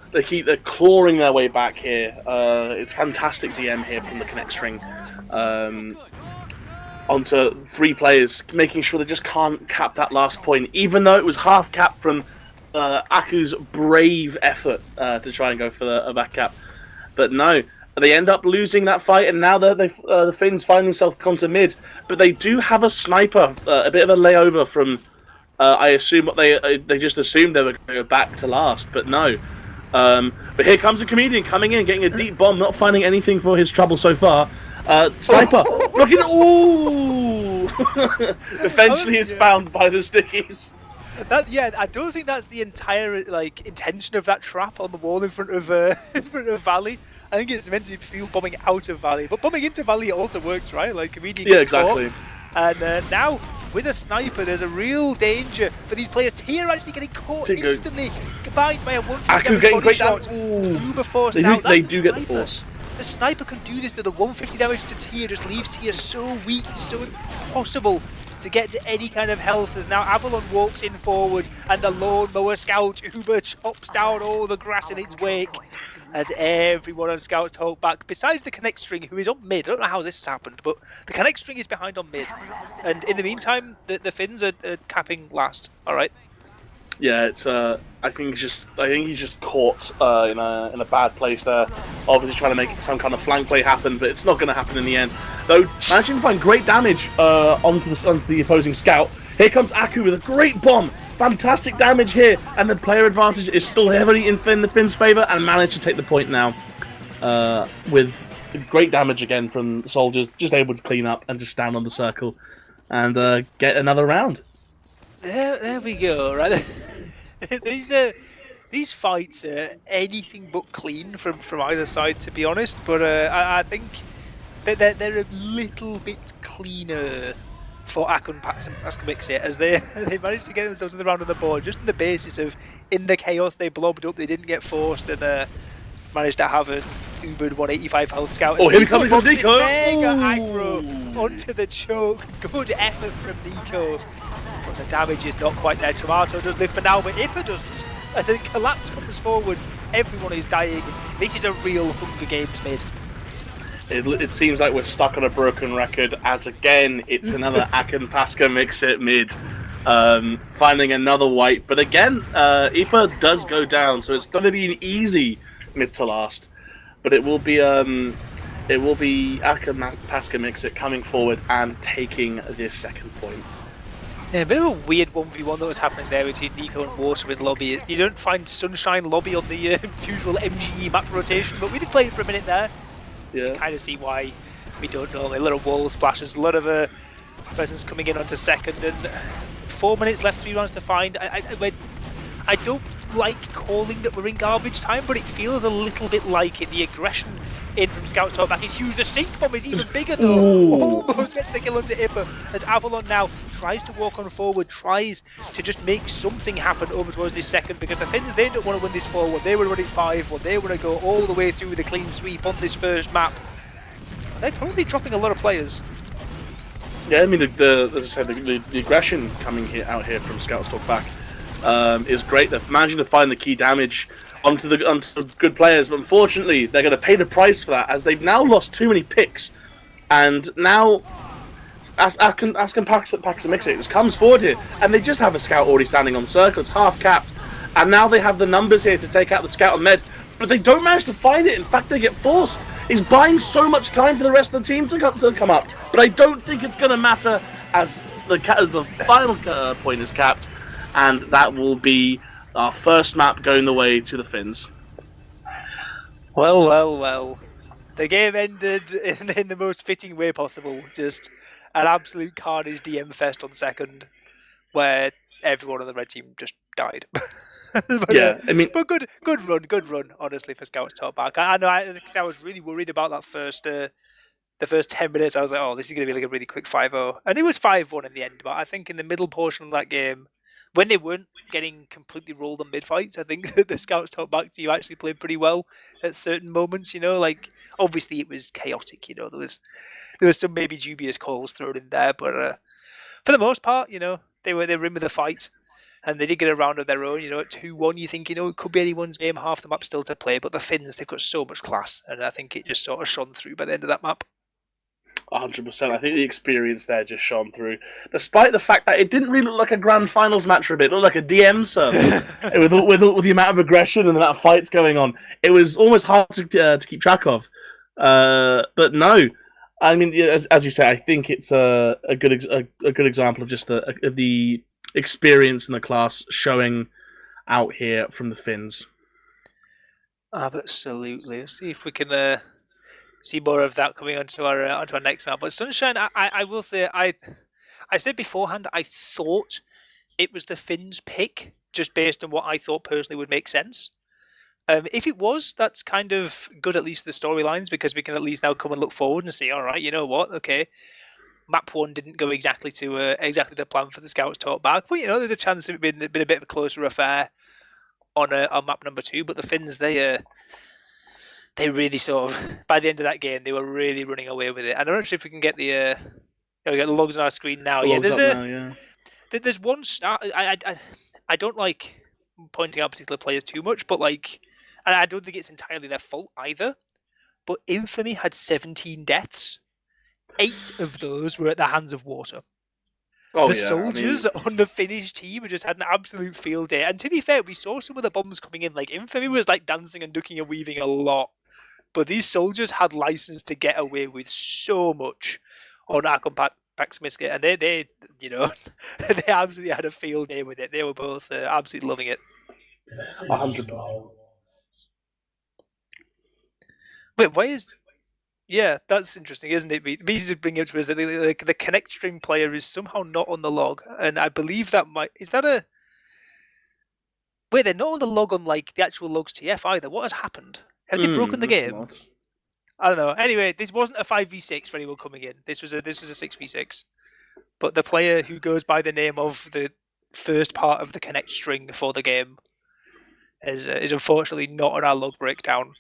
They're clawing their way back here. It's fantastic DM here from the connect string. Onto 3 players, making sure they just can't cap that last point, even though it was half cap from Aku's brave effort to try and go for a back cap. But no, they end up losing that fight, and now the Finns find themselves onto mid. But they do have a sniper, a bit of a layover from. I assume what they just assumed they were going to go back to last, but no. But here comes a Comedian coming in, getting a deep bomb, not finding anything for his trouble so far. Sniper, looking, ooh! Eventually is found by the stickies. I don't think that's the entire intention of that trap on the wall in front of Valley. I think it's meant to be field bombing out of Valley, but bombing into Valley also works, right? Like Comedian gets caught. And now with a sniper, there's a real danger for these players. Tia actually getting caught instantly, combined by a 150 damage body shot. Uber forced out. They do get the force. The sniper can do this, though. The 150 damage to Tia just leaves Tia so weak, so impossible to get to any kind of health, as now Avalon walks in forward and the lawnmower scout Uber chops down all the grass in its wake, as everyone on Scout talk back, besides the connect string, who is on mid. I don't know how this has happened, but the connect string is behind on mid, and in the meantime the Finns are capping last. Alright. Yeah, it's I think he's just caught in a bad place there. Obviously trying to make some kind of flank play happen, but it's not going to happen in the end. Though managing to find great damage onto the opposing scout. Here comes Aku with a great bomb. Fantastic damage here, and the player advantage is still heavily in the Finns' favour, and managed to take the point now with great damage again from the soldiers, just able to clean up and just stand on the circle and get another round. There we go, right? these fights are anything but clean from either side, to be honest. But I think that they're a little bit cleaner for Akun paskamixit, as they managed to get themselves to the round of the board just on the basis of, in the chaos they blobbed up, they didn't get forced, and managed to have an Ubered 185 health scout. Oh, here we come, Nico! Mega aggro onto the choke. Good effort from Nico. But the damage is not quite there. Tomato does live for now, but Ippa doesn't. As the collapse comes forward, everyone is dying. This is a real Hunger Games mid. It seems like we're stuck on a broken record, as again, it's another Akun paskamixit mid. Finding another white, but again, Ippa does go down, so it's going to be an easy mid to last. But it will be Akun paskamixit coming forward and taking this second point. Yeah, a bit of a weird 1v1 that was happening there between Nico and Water in lobby. You don't find Sunshine lobby on the usual MGE map rotation, but we did play it for a minute there. Yeah. Kind of see why we don't know. A lot of wall splashes, a lot of presence coming in onto second, and 4 minutes left, 3 rounds to find. I don't like calling that we're in garbage time, but it feels a little bit like it. The aggression in from Scout's top back is huge. The sync bomb is even bigger though. Ooh. Almost gets the kill onto Ippa as Avalon now tries to walk on forward, tries to just make something happen over towards this second, because the Finns, they don't want to win this 4-1. They want to win it 5-1. They want to go all the way through with a clean sweep on this first map. They're currently dropping a lot of players. Yeah, I mean, as I said, the aggression coming out here from Scout's talk back is great. They're managing to find the key damage onto good players, but unfortunately, they're going to pay the price for that, as they've now lost too many picks. And now, Akun paskamixit just comes forward here, and they just have a scout already standing on circle. It's half capped, and now they have the numbers here to take out the scout on med, but they don't manage to find it. In fact, they get forced. It's buying so much time for the rest of the team to come up, but I don't think it's going to matter as the final point is capped, and that will be our first map going the way to the Finns. Well. The game ended in the most fitting way possible. Just an absolute carnage DM fest on second, where everyone on the red team just died. But, Yeah, I mean, but good run, honestly, for Scout's top back. I know I was really worried about that the first 10 minutes. I was like, oh, this is going to be like a really quick 5-0. And it was 5-1 in the end, but I think in the middle portion of that game, when they weren't getting completely rolled on mid-fights, I think the Scouts top back team actually played pretty well at certain moments, like, obviously it was chaotic, there was some maybe dubious calls thrown in there, but for the most part, they were in with the fight, and they did get a round of their own, at 2-1, you think, it could be anyone's game, half the map still to play, but the Finns, they've got so much class, and I think it just sort of shone through by the end of that map. 100%. I think the experience there just shone through, despite the fact that it didn't really look like a grand finals match for a bit. It looked like a DM server with the amount of aggression and the amount of fights going on. It was almost hard to keep track of. But no, I mean, as you say, I think it's a good example of just the experience and the class showing out here from the Finns. Absolutely. Let's see if we can see more of that coming onto our next map. But Sunshine, I will say, I said beforehand, I thought it was the Finns' pick, just based on what I thought personally would make sense. If it was, that's kind of good, at least for the storylines, because we can at least now come and look forward and see, all right, you know what, okay, map 1 didn't go exactly to plan for the Scouts talk back, but there's a chance of it being a bit of a closer affair on map number 2. But the Finns, they really sort of, by the end of that game, they were really running away with it. And I'm not sure if we can get we got the logs on our screen now. There's one start. I don't like pointing out particular players too much, but and I don't think it's entirely their fault either. But Infamy had 17 deaths. 8 of those were at the hands of Water. The soldiers on the Finnish team just had an absolute field day. And to be fair, we saw some of the bombs coming in. Infamy was dancing and ducking and weaving a lot. But these soldiers had license to get away with so much on Akun paskamixit, and they they absolutely had a field day with it. They were both absolutely loving it. 100%. Wait, why is? Yeah, that's interesting, isn't it? Me just bringing up to us that the connect string player is somehow not on the log, and I believe that is that a Wait, they're not on the log on like the actual logs TF either. What has happened? Have they broken the that's game? not. I don't know. Anyway, this wasn't a 5v6 for anyone coming in. This was a 6v6. But the player who goes by the name of the first part of the connect string for the game is unfortunately not on our log breakdown.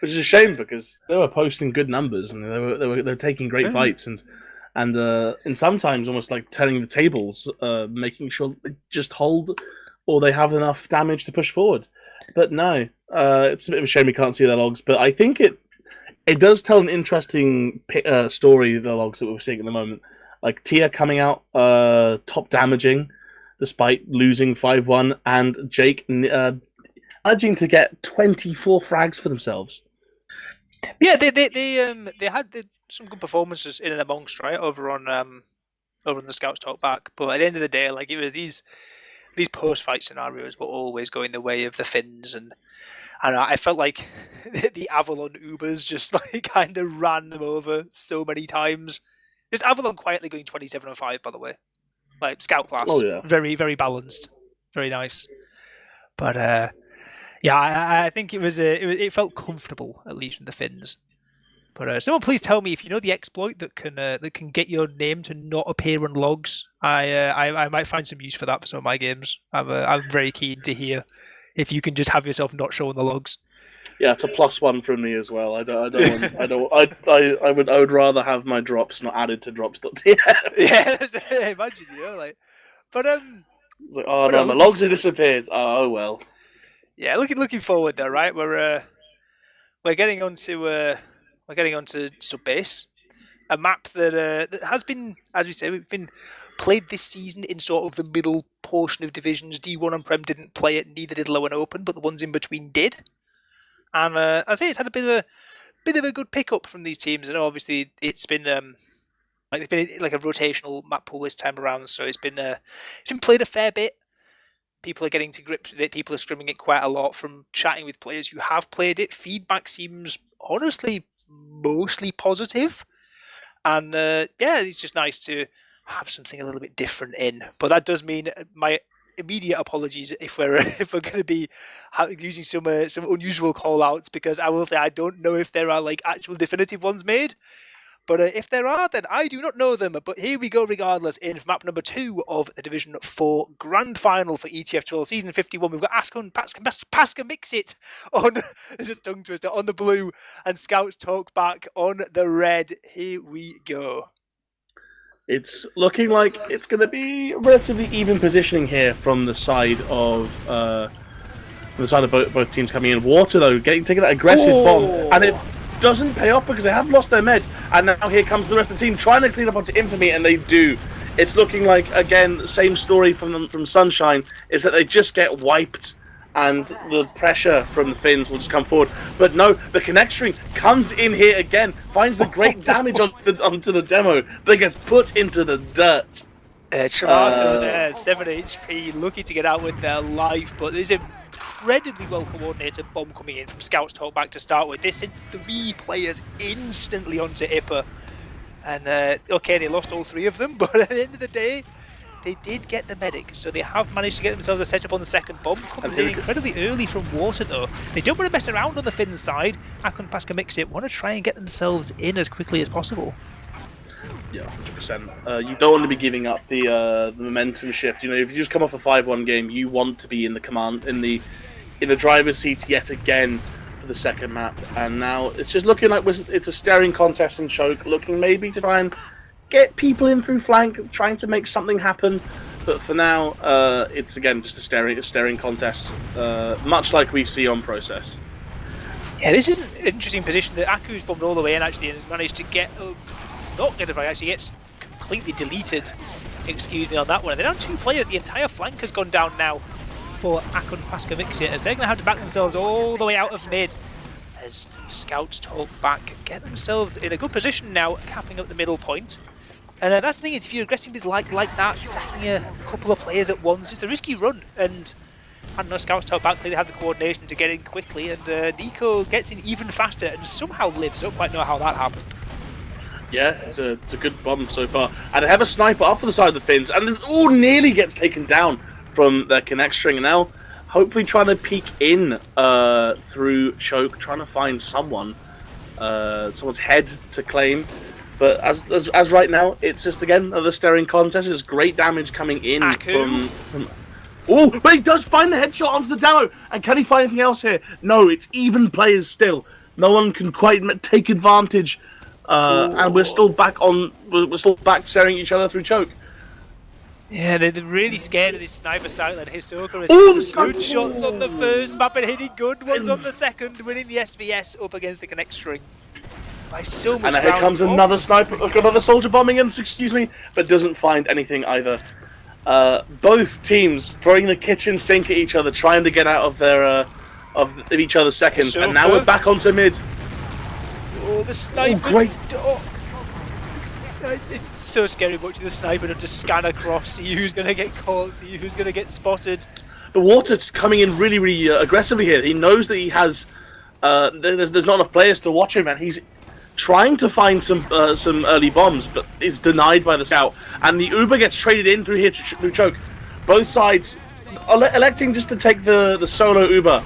Which is a shame because they were posting good numbers and they were taking great fights and sometimes almost like turning the tables, making sure they just hold or they have enough damage to push forward. But no, it's a bit of a shame we can't see their logs. But I think it does tell an interesting story, the logs that we're seeing at the moment. Like Tia coming out top damaging despite losing 5-1, and Jake managing to get 24 frags for themselves. Yeah, they had some good performances in and amongst, right, over on the Scouts Talk Back. But at the end of the day, like, it was these post-fight scenarios were always going the way of the Finns, and I felt like the Avalon Ubers just like kind of ran them over so many times. Just Avalon quietly going 27-5, by the way. Like, Scout class. Oh, yeah. Very, very balanced. Very nice. But, yeah, I think it felt comfortable, at least from the Finns. But someone please tell me if you know the exploit that can get your name to not appear on logs. I might find some use for that for some of my games. I'm very keen to hear if you can just have yourself not show on the logs. Yeah, it's a +1 from me as well. I would rather have my drops not added to drops.tf. Yeah, imagine, like, but it's like, oh no, my logs have disappeared. Oh well. Yeah, looking forward though, right? We're getting onto Subbase, a map that has been, as we say, we've been played this season in sort of the middle portion of divisions. D1 and Prem didn't play it, neither did Low and Open, but the ones in between did. And I say it's had a bit of a good pickup from these teams. And obviously it's been like a rotational map pool this time around, so it's been played a fair bit. People are getting to grips with it. People are scrimming it quite a lot. From chatting with players who have played it, feedback seems honestly mostly positive. And yeah, it's just nice to have something a little bit different in. But that does mean my immediate apologies if we're going to be using some unusual call outs, because I will say I don't know if there are like actual definitive ones made. But if there are, then I do not know them. But here we go regardless. In map number 2 of the Division 4 Grand Final for ETF2L Season 51, we've got Akun, paskamixit on there's a tongue twister on the blue, and Scouts Talk Back on the red. Here we go. It's looking like it's going to be relatively even positioning here from the side of both teams coming in. Water though, taking that aggressive bomb, and it doesn't pay off because they have lost their med, and now here comes the rest of the team trying to clean up onto Infamy, and they do. It's looking like, again, the same story from Sunshine, is that they just get wiped, and the pressure from the Finns will just come forward. But no, the connect string comes in here again, finds the great damage onto the demo, but gets put into the dirt. Tramato there, 7 HP, lucky to get out with their life, but there's an incredibly well coordinated bomb coming in from Scouts Talk Back to start with. They sent 3 players instantly onto Ipper, and okay, they lost all 3 of them, but at the end of the day, they did get the medic, so they have managed to get themselves a setup on the second bomb. Comes in incredibly early from Water though. They don't want to mess around on the Finns side. Akun, paskamixit want to try and get themselves in as quickly as possible. Yeah, 100%. You don't want to be giving up the momentum shift. You know, if you just come off a 5-1 game, you want to be in the driver's seat yet again for the second map. And now it's just looking like it's a staring contest and choke, looking maybe to try and get people in through flank, trying to make something happen. But for now, it's again just a staring contest, much like we see on Process. Yeah, this is an interesting position that Aku's bombed all the way in actually, and has managed to get. Not get it right, actually gets completely deleted, excuse me, on that one. And they're down 2 players, the entire flank has gone down now for Akun, paskamixit, as they're going to have to back themselves all the way out of mid as Scouts Talk Back, get themselves in a good position now, capping up the middle point. And that's the thing, is if you're aggressively like that, sacking a couple of players at once, it's a risky run, and I don't know, Scouts Talk Back clearly have the coordination to get in quickly, and Nico gets in even faster and somehow lives. I don't quite know how that happened. Yeah, it's a good bomb so far. And they have a sniper up for the side of the Finns, and it all nearly gets taken down from their connect string. And now hopefully trying to peek in through choke, trying to find someone's head to claim. But as right now, it's just again another staring contest. There's great damage coming in from. Oh, but he does find the headshot onto the demo. And can he find anything else here? No, it's even players still. No one can quite take advantage. And we're still back staring at each other through choke. Yeah, they're really scared of this sniper sight that Hisoka has some good shots on the first map and hitting good ones on the second, winning the SVS up against the connect string. By so much. And here comes another sniper, another soldier bombing in, but doesn't find anything either. Both teams throwing the kitchen sink at each other, trying to get out of their of each other's seconds, and now we're back onto mid. Oh, the sniper! Oh, great! It's so scary watching the sniper just scan across, see who's going to get caught, see who's going to get spotted. The water's coming in really aggressively here. He knows that he has there's not enough players to watch him, and he's trying to find some early bombs, but is denied by the scout. And the Uber gets traded in through here through choke. Both sides electing just to take the solo Uber,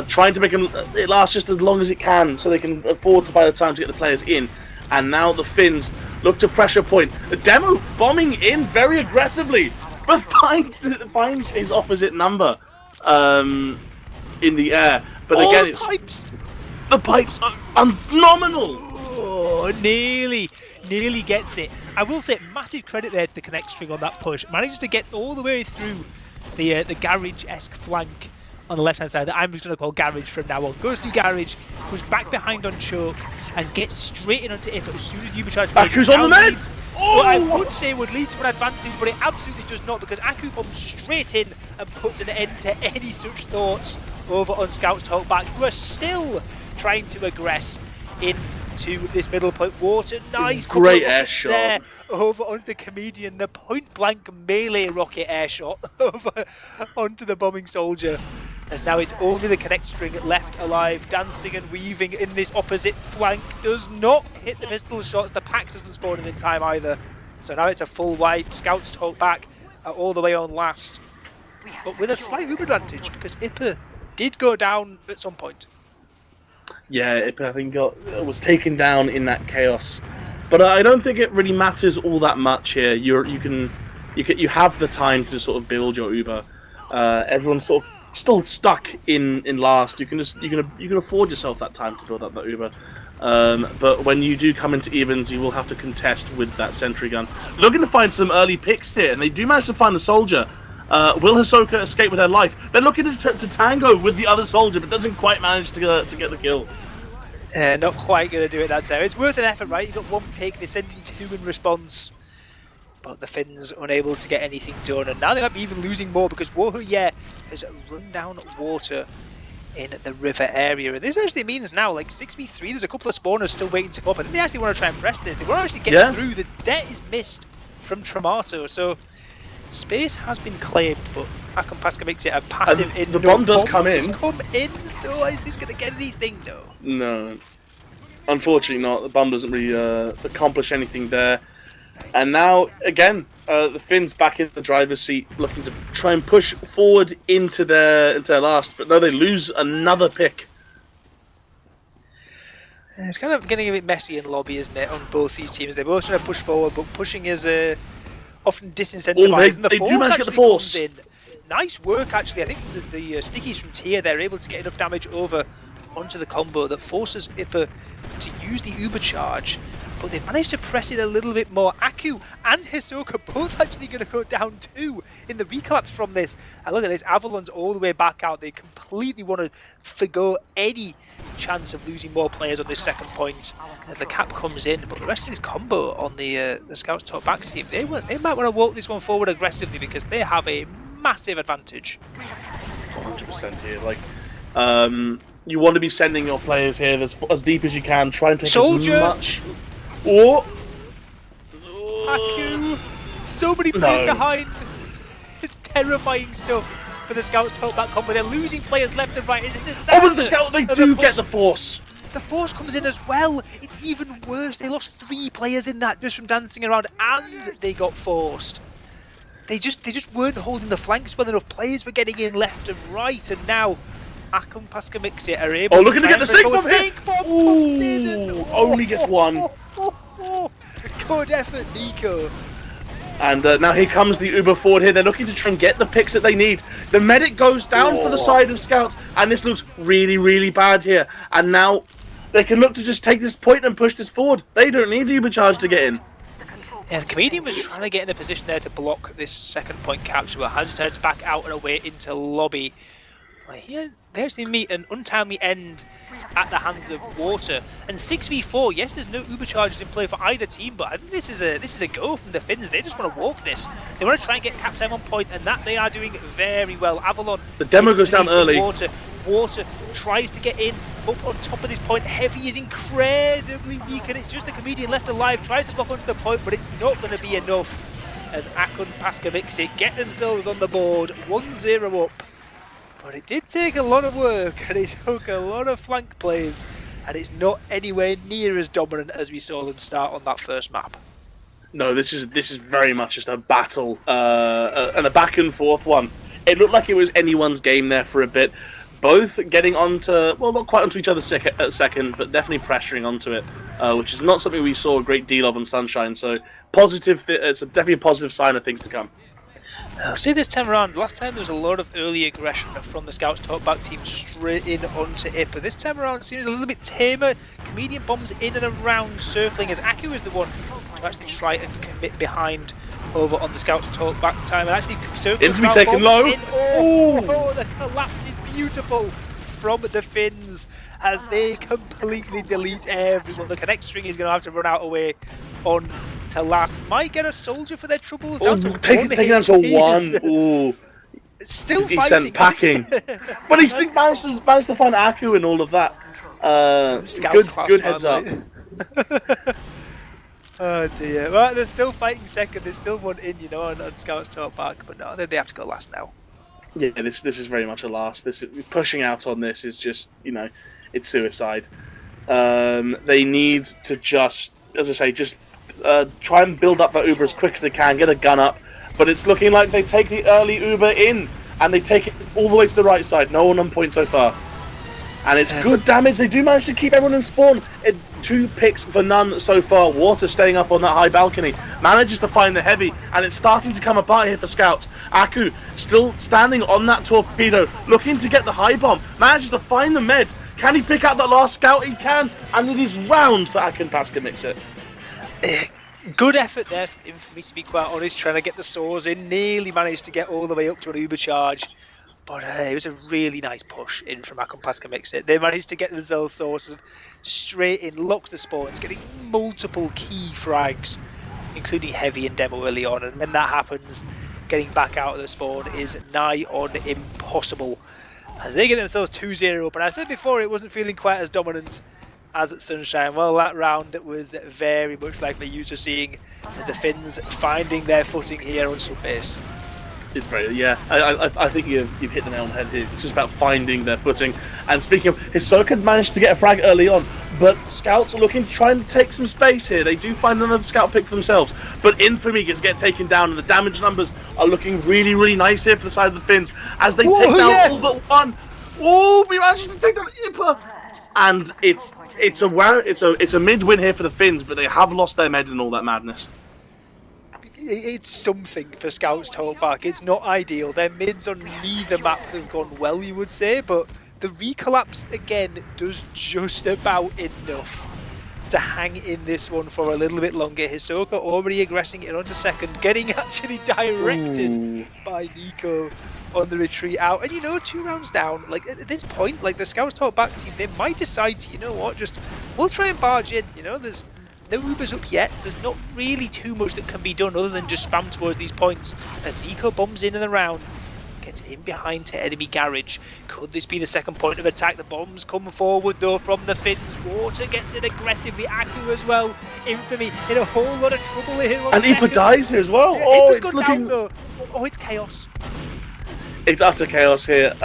trying to make it last just as long as it can, so they can afford to buy the time to get the players in. And now the Finns look to pressure point. The demo bombing in very aggressively, but finds his opposite number in the air. But again, the pipes are phenomenal. Oh, nearly gets it. I will say massive credit there to the connect string on that push. Manages to get all the way through the garage-esque flank on the left-hand side that I'm just going to call garage from now on. Goes to garage, goes back behind on choke, and gets straight in onto Ipper as soon as Uber charge. Aku's on the meds! Oh! Well, I would say would lead to an advantage, but it absolutely does not, because Aku bombs straight in and puts an end to any such thoughts over on Scouts to hold back, who are still trying to aggress into this middle point. Water, nice. Great air shot. There, over onto the comedian, the point-blank melee rocket air shot over onto the bombing soldier. As now it's only the connect string left alive, dancing and weaving in this opposite flank. Does not hit the pistol shots. The pack doesn't spawn in time either. So now it's a full wipe. Scouts to hold back all the way on last. But with a slight Uber advantage, because Ipper did go down at some point. Yeah, Ipper I think was taken down in that chaos. But I don't think it really matters all that much here. You have the time to sort of build your Uber. Everyone's sort of still stuck in last. You can afford yourself that time to build up that Uber. But when you do come into evens, you will have to contest with that sentry gun. Looking to find some early picks here, and they do manage to find the soldier. Will Hisoka escape with her life? They're looking to tango with the other soldier, but doesn't quite manage to get the kill. Not quite going to do it that time. It's worth an effort, right? You've got one pick, they're sending two in response. But the Finns unable to get anything done, and now they might be even losing more because Wohuye has run down water in the river area. And this actually means now, like 6v3, there's a couple of spawners still waiting to come up. I think they actually want to try and press this. They want to actually get through. The debt is missed from Tramato, so space has been claimed, but Akun paskamixit a passive in. The bomb does come in. Come in, though. Is this going to get anything, though? No. Unfortunately not. The bomb doesn't really accomplish anything there. And now, again, the Finns back in the driver's seat, looking to try and push forward into their last. But no, they lose another pick. It's kind of getting a bit messy in lobby, isn't it, on both these teams? They're both trying to push forward, but pushing is often disincentivized. They do manage to get the force. Nice work, actually. I think the stickies from Tier, they're able to get enough damage over onto the combo that forces Ipper to use the Uber charge. But they've managed to press it a little bit more. Aku and Hisoka both actually going to go down too in the recollapse from this. And look at this, Avalon's all the way back out. They completely want to forgo any chance of losing more players on this second point as the cap comes in. But the rest of this combo on the Scouts top back team, they might want to walk this one forward aggressively because they have a massive advantage. 100% here. Like, you want to be sending your players here as deep as you can. Try and take as much. Oh! Akun! So many players behind. Terrifying stuff for the Scouts to hold back combo. They're losing players left and right. It's a disaster. Oh, but the Scouts, they do get the force. The force comes in as well. It's even worse. They lost 3 players in that just from dancing around, and they got forced. they just weren't holding the flanks well enough. Players were getting in left and right, and now Akun, paskamixit are able. Oh, looking to get the sync bomb here! Sync bomb comes in and Only gets one. Good effort, Nico. And now here comes the Uber forward here. They're looking to try and get the picks that they need. The medic goes down for the side of Scouts, and this looks really, really bad here. And now they can look to just take this point and push this forward. They don't need the Uber charge to get in. Yeah, the Comedian was trying to get in a position there to block this second point capture, but has decided to back out and away into lobby. Well, here, there's the meet an untimely end at the hands of Water. And 6v4, yes, there's no Uber charges in play for either team, but I think this is a go from the Finns. They just want to walk this. They want to try and get cap time on point, and that they are doing very well. Avalon, the demo goes down early. Water tries to get in up on top of this point. Heavy is incredibly weak, and it's just the Comedian left alive. Tries to block onto the point, but it's not going to be enough as Akun, paskamixit get themselves on the board, 1-0 up. But it did take a lot of work, and it took a lot of flank plays, and it's not anywhere near as dominant as we saw them start on that first map. No, this is very much just a battle, and a back and forth one. It looked like it was anyone's game there for a bit. Both getting onto, well, not quite onto each other second, but definitely pressuring onto it, which is not something we saw a great deal of on Sunshine. So positive, it's definitely a positive sign of things to come. I'll say this time around, last time there was a lot of early aggression from the Scouts talkback team straight in onto it, but this time around it seems a little bit tamer. Comedian bombs in and around, circling as Akun is the one to actually try and commit behind over on the Scouts talkback time, and actually circles around, taken low. Oh, the collapse is beautiful from the Finns as they completely delete everyone. The connect string is going to have to run out away on to last. Might get a soldier for their troubles. Down to take down to one. Ooh. Still he's fighting. Sent packing. But he still managed to find Akun and all of that. Good heads up. Oh dear. Well, they're still fighting second. There's still one in, on Scouts talkback, but no, they have to go last now. Yeah, this is very much a last. Pushing out on this is just, it's suicide. They need to just, as I say, try and build up that Uber as quick as they can, get a gun up, but it's looking like they take the early Uber in, and they take it all the way to the right side. No one on point so far. And it's good damage. They do manage to keep everyone in spawn. 2 picks for none so far. Water staying up on that high balcony. Manages to find the heavy, and it's starting to come apart here for Scouts. Akun still standing on that torpedo, looking to get the high bomb. Manages to find the med. Can he pick out that last Scout? He can, and it is round for Akun, paskamixit. Good effort there for me, to be quite honest, trying to get the saws in. Nearly managed to get all the way up to an Uber charge. But it was a really nice push in from Akun, paskamixit. They managed to get the Zell sorted straight in, lock the spawns, getting multiple key frags, including heavy and demo early on. And when that happens, getting back out of the spawn is nigh on impossible. And they get themselves 2-0 up. And I said before, it wasn't feeling quite as dominant as at Sunshine. Well, that round was very much like we're used to seeing as the Finns finding their footing here on Subbase. It's very, yeah. I think you've hit the nail on the head here. It's just about finding their footing. And speaking of, Hisoka managed to get a frag early on, but Scouts are looking to try and take some space here. They do find another Scout pick for themselves, but Infamy gets taken down, and the damage numbers are looking really, really nice here for the side of the Finns as they take down all but one. Oh, we managed to take down Ipa, and it's a mid win here for the Finns, but they have lost their med and all that madness. It's something for Scouts talkback. It's not ideal. Their mids on neither map have gone well, you would say, but the recollapse again does just about enough to hang in this one for a little bit longer. Hisoka already aggressing it onto second, getting actually directed by Nico on the retreat out. And 2 rounds down, like at this point, like the Scouts talkback team, they might decide to, we'll try and barge in. There's no Ubers up yet. There's not really too much that can be done other than just spam towards these points as Nico bombs in and around, gets in behind to enemy garage. Could this be the second point of attack? The bombs come forward though from the Finns. Water gets it aggressively. Akun as well. Infamy in a whole lot of trouble here on Ipa dies here as well. Yeah, it's looking down though. Oh, it's chaos. It's utter chaos here.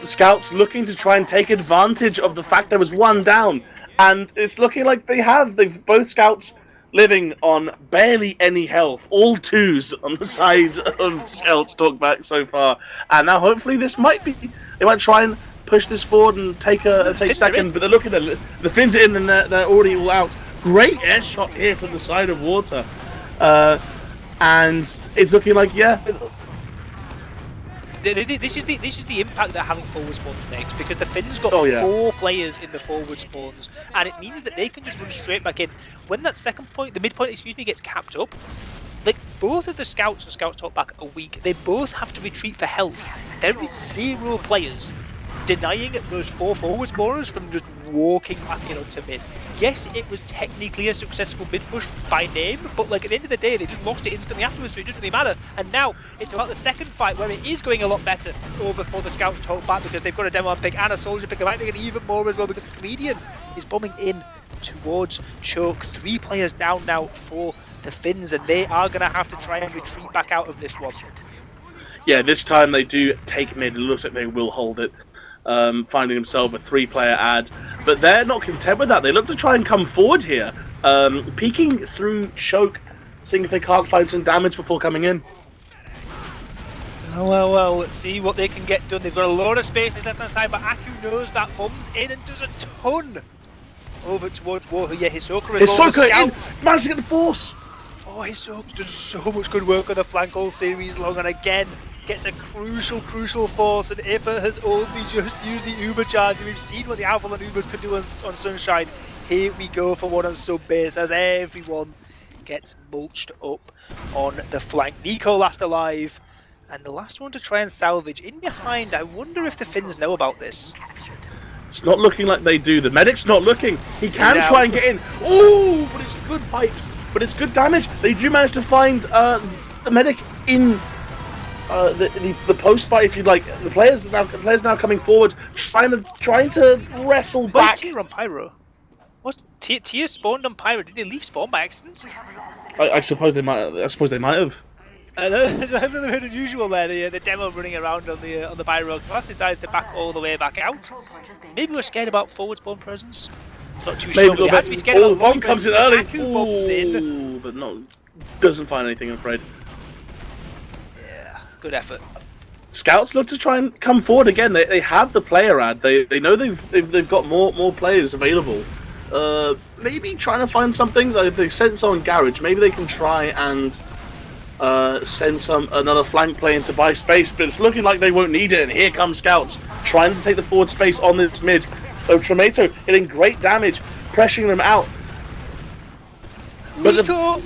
Scouts looking to try and take advantage of the fact there was one down. And it's looking like they have. Both Scouts living on barely any health, all twos on the side of Scouts Talkback so far, and now hopefully this might be. They might try and push this forward and take second, but they're looking at the Finns are in and they're already all out. Great air shot here from the side of Water, and it's looking like This is the impact that having forward spawns makes, because the Finns got 4 players in the forward spawns, and it means that they can just run straight back in. When that the midpoint, gets capped up, like both of the scouts and Scouts Talkback are weak. They both have to retreat for health. There is 0 players denying those 4 forward spawners from just walking back in onto mid. Yes, it was technically a successful mid push by name, but like at the end of the day, they just lost it instantly afterwards, so it doesn't really matter. And now it's about the second fight, where it is going a lot better over for the Scouts Talkback, because they've got a demo pick and a soldier pick. They might make it even more as well, because the comedian is bombing in towards Choke. 3 players down now for the Finns, and they are going to have to try and retreat back out of this one. Yeah, this time they do take mid. It looks like they will hold it. Finding themselves a 3-player ad, but they're not content with that. They look to try and come forward here, peeking through Choke, seeing if they can't find some damage before coming in. Well, let's see what they can get done. They've got a lot of space on the left-hand side, but Akun knows that, bombs in and does a ton over towards Wohu. Yeah, Hisoka is all the scout. Managed to get the force. Oh, Hisoka's done so much good work on the flank all series long, and again, gets a crucial force, and Ipa has only just used the Uber charge. We've seen what the Avalon Ubers could do on Sunshine. Here we go for one on Subbase, as everyone gets mulched up on the flank. Nico last alive, and the last one to try and salvage. In behind, I wonder if the Finns know about this. It's not looking like they do. The medic's not looking. He can try and get in. Ooh, but it's good pipes. But it's good damage. They do manage to find the medic in the post fight, if you'd like. The players now coming forward, trying to wrestle back. Where's Tier on Pyro? What? Tier spawned on Pyro. Did they leave spawn by accident? I suppose they might. I suppose they might have. There's a little bit unusual there. The demo running around on the Pyro class decides to back all the way back out. Maybe we're scared about forward spawn presence. Not too sure. They have to be scared about the bomb comes in early. Akun bombs in, but doesn't find anything, I'm afraid. Yeah, good effort. Scouts look to try and come forward again. They have the player ad. They know they've got more players available. Maybe trying to find something. They sent someone Garage. Maybe they can try and send another flank play into buy space, but it's looking like they won't need it. And here comes Scouts trying to take the forward space on this mid. So Tomato hitting great damage, pressuring them out. Nico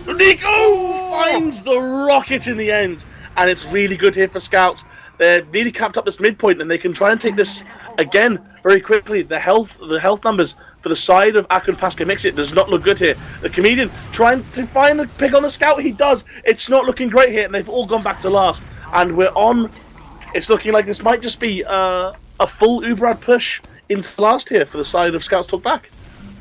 finds the rocket in the end, and it's really good here for Scouts. They're nearly capped up this midpoint, and they can try and take this again very quickly. The health numbers for the side of Akun paskamixit does not look good here. The comedian trying to find a pick on the Scout. He does. It's not looking great here, and they've all gone back to last. And we're on. It's looking like this might just be a full Uberad push into last here for the side of Scouts Talkback.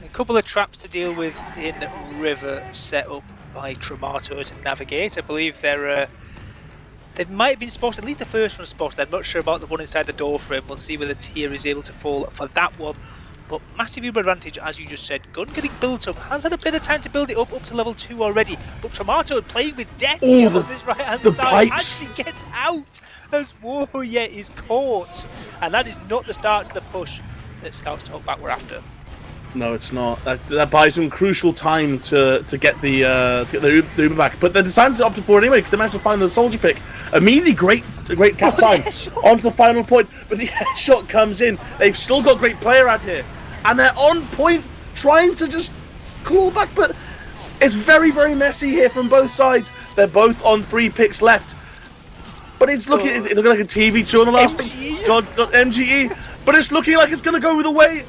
A couple of traps to deal with in River set up by Tramato to navigate. I believe they might have been spotted, at least the first one spotted. I'm not sure about the one inside the door frame. We'll see whether Tier is able to fall for that one. But massive Uber advantage, as you just said. Gun getting built up, has had a bit of time to build it up to level 2 already. But Tramato playing with death here on this right hand side. Pipes. Actually gets out as Warrior is caught. And that is not the start to the push that Scouts Talkback were after. No, it's not. That buys them crucial time to get the Uber back. But they decided to opt for it anyway because they managed to find the soldier pick. Immediately great cap time onto the final point. But the headshot comes in. They've still got great player out here. And they're on point trying to just claw back. But it's very, very messy here from both sides. They're both on 3 picks left. But it's looking like a TV2 on the last pick. God, MGE. But it's looking like it's going to go the way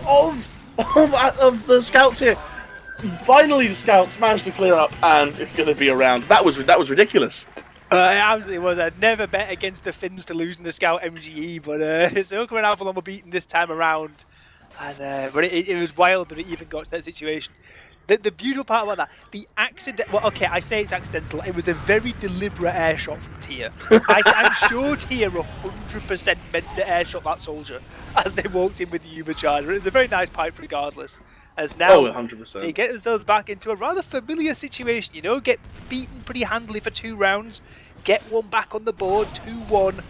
of the Scouts here. Finally, the Scouts managed to clear up, and it's going to be a round. That was ridiculous. It absolutely was. I'd never bet against the Finns to lose in the Scout MGE, but Hisoka and Avalon were beaten this time around. And but it was wild that it even got to that situation. The beautiful part about that, the accident. Well, okay, I say it's accidental. It was a very deliberate air shot from Tier. I'm sure Tier 100% meant to air shot that soldier as they walked in with the Uber charger. It was a very nice pipe, regardless. as now 100%. they get themselves back into a rather familiar situation. You know, get beaten pretty handily for 2 rounds, get one back on the board, 2-1.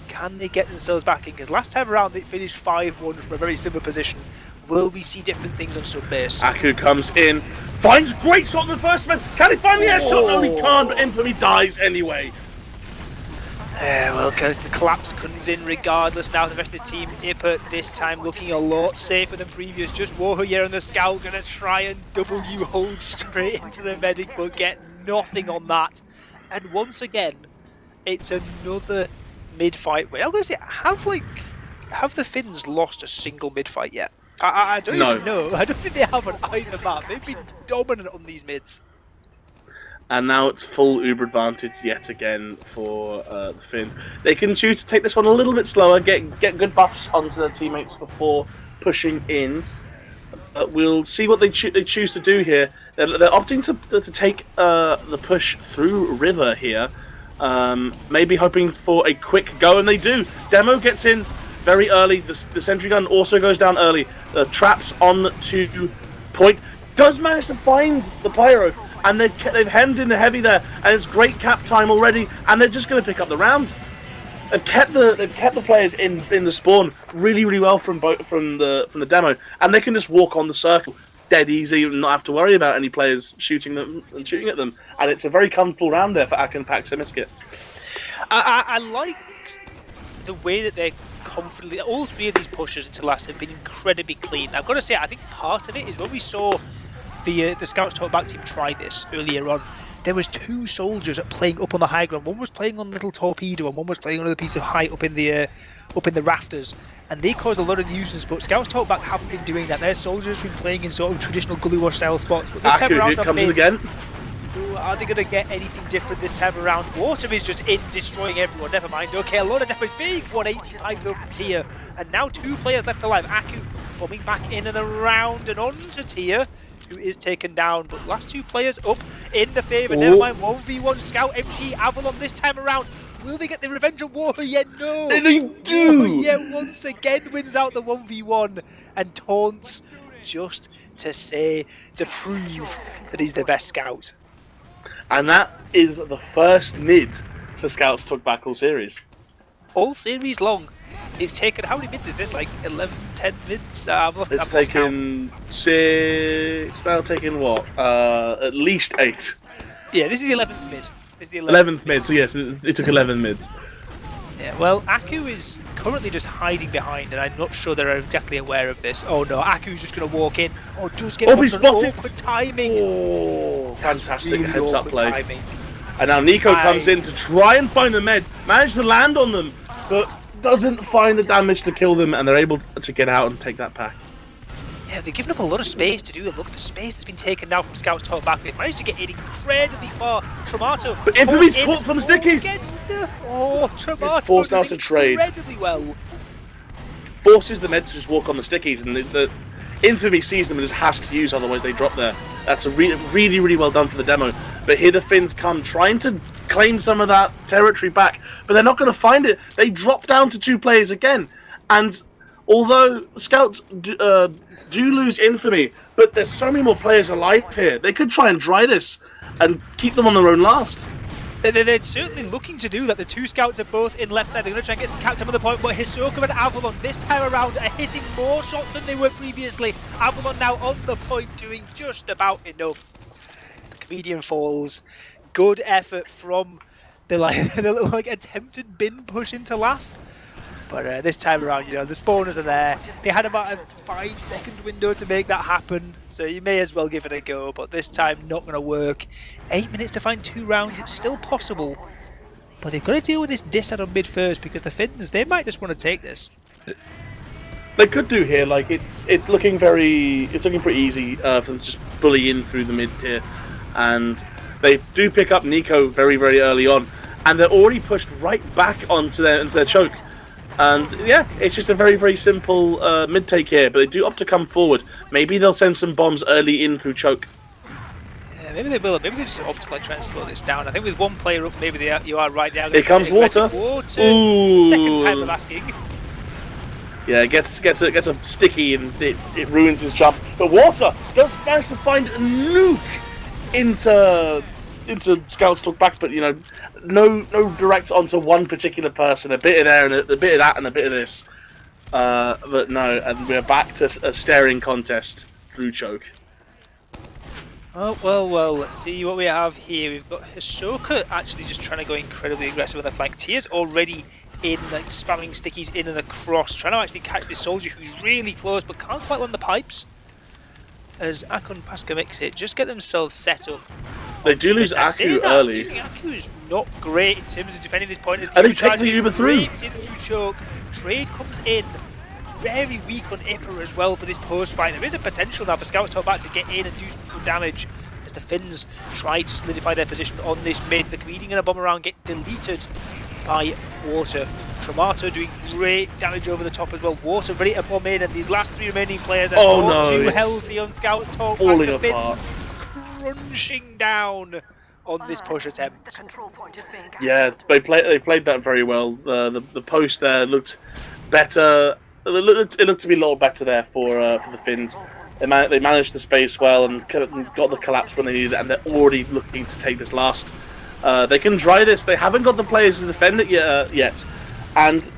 Can they get themselves back in? Because last time around they finished 5-1 from a very similar position. Will we see different things on Subbase? Akun comes in, finds great shot on the first man. Can he find the air shot? No, he can't, but Infamy dies anyway. Well, the collapse comes in regardless now. The rest of the team, Ipper this time looking a lot safer than previous. Just Warrior and the Scout going to try and W hold straight into the medic, but get nothing on that. And once again, it's another mid-fight win. I'm going to say, have the Finns lost a single mid-fight yet? I don't even know. I don't think they have on either map. They've been dominant on these mids. And now it's full Uber advantage yet again for the Finns. They can choose to take this one a little bit slower, get good buffs onto their teammates before pushing in. We'll see what they choose to do here. They're opting to take the push through River here. Maybe hoping for a quick go, and they do. Demo gets in very early. The sentry gun also goes down early. The traps on to point. Does manage to find the pyro. And they've hemmed in the heavy there, and it's great cap time already, and they're just going to pick up the round. They've kept the players in the spawn really well from the demo, and they can just walk on the circle dead easy and not have to worry about any players shooting at them. And it's a very comfortable round there for Akun, paskamixit. I like the way that they're confidently. All 3 of these pushes into last have been incredibly clean. I've got to say, I think part of it is when we saw the Scouts talk back team try this earlier on. There was 2 soldiers playing up on the high ground. One was playing on the little torpedo, and one was playing on another piece of height up in the rafters, and they caused a lot of nuisance. But Scouts talk back haven't been doing that. Their soldiers have been playing in sort of traditional Gully Wash style spots. But this time around, comes in again. Are they going to get anything different this time around? Water is just in, destroying everyone. Never mind. Okay, a lot of damage. Big 185 though from Tia, and now 2 players left alive. Akun bombing back in and around and on to Tia, who is taken down, but last 2 players up in the favour. Never mind, 1v1 Scout MG Avalon this time around. Will they get the revenge of Warrior? No! They do! Warrior once again wins out the 1v1 and taunts just to prove that he's the best Scout. And that is the first mid for Scouts Talk Back all series. All series long. It's taken, how many mids is this? Like 11, 10 mids? It's taken 6, now taken what? At least 8. Yeah, this is the 11th mid. This is the 11th mid, so yes, it took 11 mids. Yeah, well, Akun is currently just hiding behind, and I'm not sure they're exactly aware of this. Oh no, Aku's just going to walk in. Oh, does get he's spotted! Awkward timing. Oh, fantastic really heads up play. Timing. And now Nico comes in to try and find the med, managed to land on them, but doesn't find the damage to kill them, and they're able to get out and take that pack. Yeah, they've given up a lot of space to do it. Look at the space that's been taken now from Scouts top back. They've managed to get it incredibly far. Tramato, but Infamy's caught from the stickies. Tramato forced out to trade. Incredibly well. Forces the med to just walk on the stickies, and the Infamy sees them and just has to use, otherwise they drop there. That's a really well done for the demo. But here the Finns come, trying to claim some of that territory back, but they're not going to find it. They drop down to 2 players again, and although Scouts do lose Infamy, but there's so many more players alive here. They could try and dry this and keep them on their own last. They're certainly looking to do that. The 2 Scouts are both in left side. They're going to try and get some cap time on the point, but Hisoka and Avalon this time around are hitting more shots than they were previously. Avalon now on the point, doing just about enough. The comedian falls. Good effort from the little attempted bin push into last. But this time around, you know, the spawners are there. They had about a 5-second window to make that happen, so you may as well give it a go, but this time not going to work. 8 minutes to find 2 rounds, it's still possible. But they've got to deal with this dis-ad on mid first, because the Finns, they might just want to take this. They could do here, like, it's looking pretty easy for them to just bully in through the mid here. And they do pick up Nico very early on, and they're already pushed right back onto their choke. And yeah, it's just a very simple mid take here, but they do opt to come forward. Maybe they'll send some bombs early in through choke. Yeah, maybe they will. Maybe they just opt to try and slow this down. I think with 1 player up, maybe you are right there. Here comes water. Ooh. Second time of asking. Yeah, gets a sticky and it ruins his jump. But Water does manage to find a nuke into Scout's talk back, but no direct onto one particular person. A bit of there and a bit of that and a bit of this. But no, and we're back to a staring contest through choke. Oh, well, let's see what we have here. We've got Hisoka actually just trying to go incredibly aggressive on the flank. Tier's already in, like, spamming stickies in and across, trying to actually catch this soldier who's really close but can't quite land the pipes. As Akun and paskamixit just get themselves set up. They do lose Akun early. Akun is not great in terms of defending this point. And they take the Uber through. Choke. Trade comes in. Very weak on Ipper as well for this post fight. There is a potential now for Scout's top back to get in and do some good damage as the Finns try to solidify their position on this mid. The Comedian and a bomb around get deleted by Water. Tramato doing great damage over the top as well. Water ready to bomb in, and these last three remaining players are not too healthy on Scout's top back. The Finns crunching down on this push attempt. Yeah, they played that very well. The post there looked better. It looked to be a little better there for the Finns. They managed the space well and got the collapse when they needed it, and they're already looking to take this last. They can try this. They haven't got the players to defend it yet, and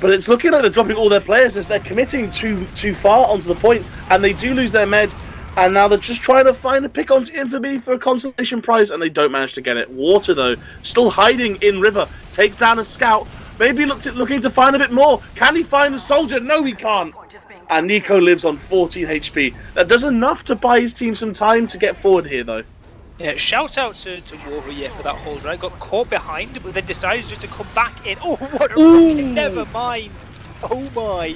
but it's looking like they're dropping all their players as they're committing too far onto the point, and they do lose their med. And now they're just trying to find a pick onto Infamy for a consolation prize, and they don't manage to get it. Water, though, still hiding in River, takes down a Scout. Maybe looking to find a bit more. Can he find a soldier? No, he can't. And Nico lives on 14 HP. That does enough to buy his team some time to get forward here, though. Yeah, shout out to Warrior for that hold, right? Got caught behind, but then decided just to come back in. Oh, what a rocket! Never mind. Oh my.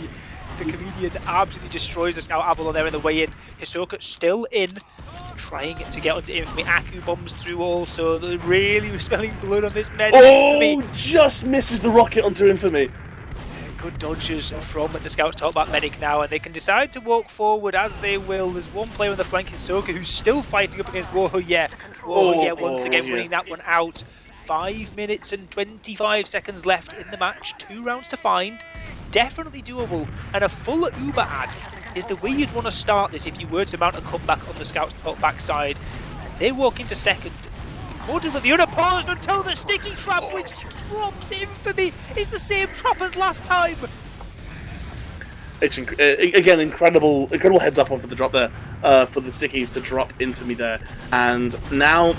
The Comedian absolutely destroys the Scout Avalon there in the way in. Hisoka still in, trying to get onto Infamy. Aku bombs through also. They're really smelling blood on this med. Oh, just misses the rocket onto Infamy. Good dodges from the Scout's top back medic now, and they can decide to walk forward as they will. There's one player on the flank, Hisoka, who's still fighting up against Wohoye. Wohoye once again winning that one out. 5 minutes and 25 seconds left in the match. 2 rounds to find. Definitely doable, and a full Uber ad is the way you'd want to start this if you were to mount a comeback on the Scout's top backside. As they walk into second, holding for the unopposed until the sticky trap, which drops Infamy. It's the same trap as last time. It's again incredible heads up on for the drop there, for the stickies to drop Infamy there, and now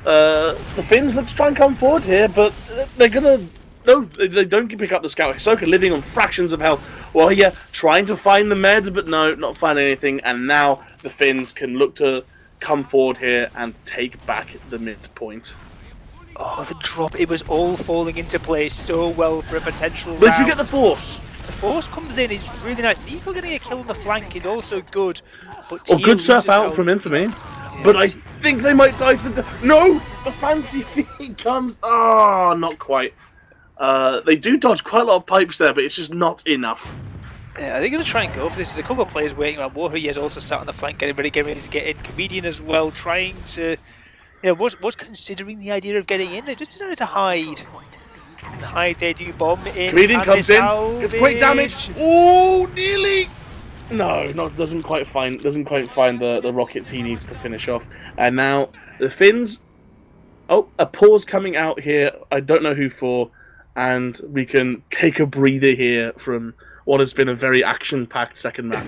the Finns look to try and come forward here, but they're gonna. No, they don't pick up the Scout. Hisoka living on fractions of health. Well, yeah, trying to find the med, but no, not finding anything. And now the Finns can look to come forward here and take back the midpoint. Oh, the drop. It was all falling into place so well for a potential round. But you get the Force. The Force comes in. It's really nice. Nico getting a kill on the flank is also good. But good surf out from Infamy. Yeah, but I think they might die to the... No! The fancy feed comes... Oh, not quite. They do dodge quite a lot of pipes there, but it's just not enough. Yeah, are they going to try and go for this? There's a couple of players waiting around. Wohoye is also sat on the flank, getting ready to get in. Comedian as well, trying to, was considering the idea of getting in. They just decided to hide. They do bomb in. Comedian comes in, gets great damage. Oh, nearly. No, doesn't quite find the rockets he needs to finish off. And now the Finns. Oh, a pause coming out here. I don't know who for. And we can take a breather here from what has been a very action-packed second map.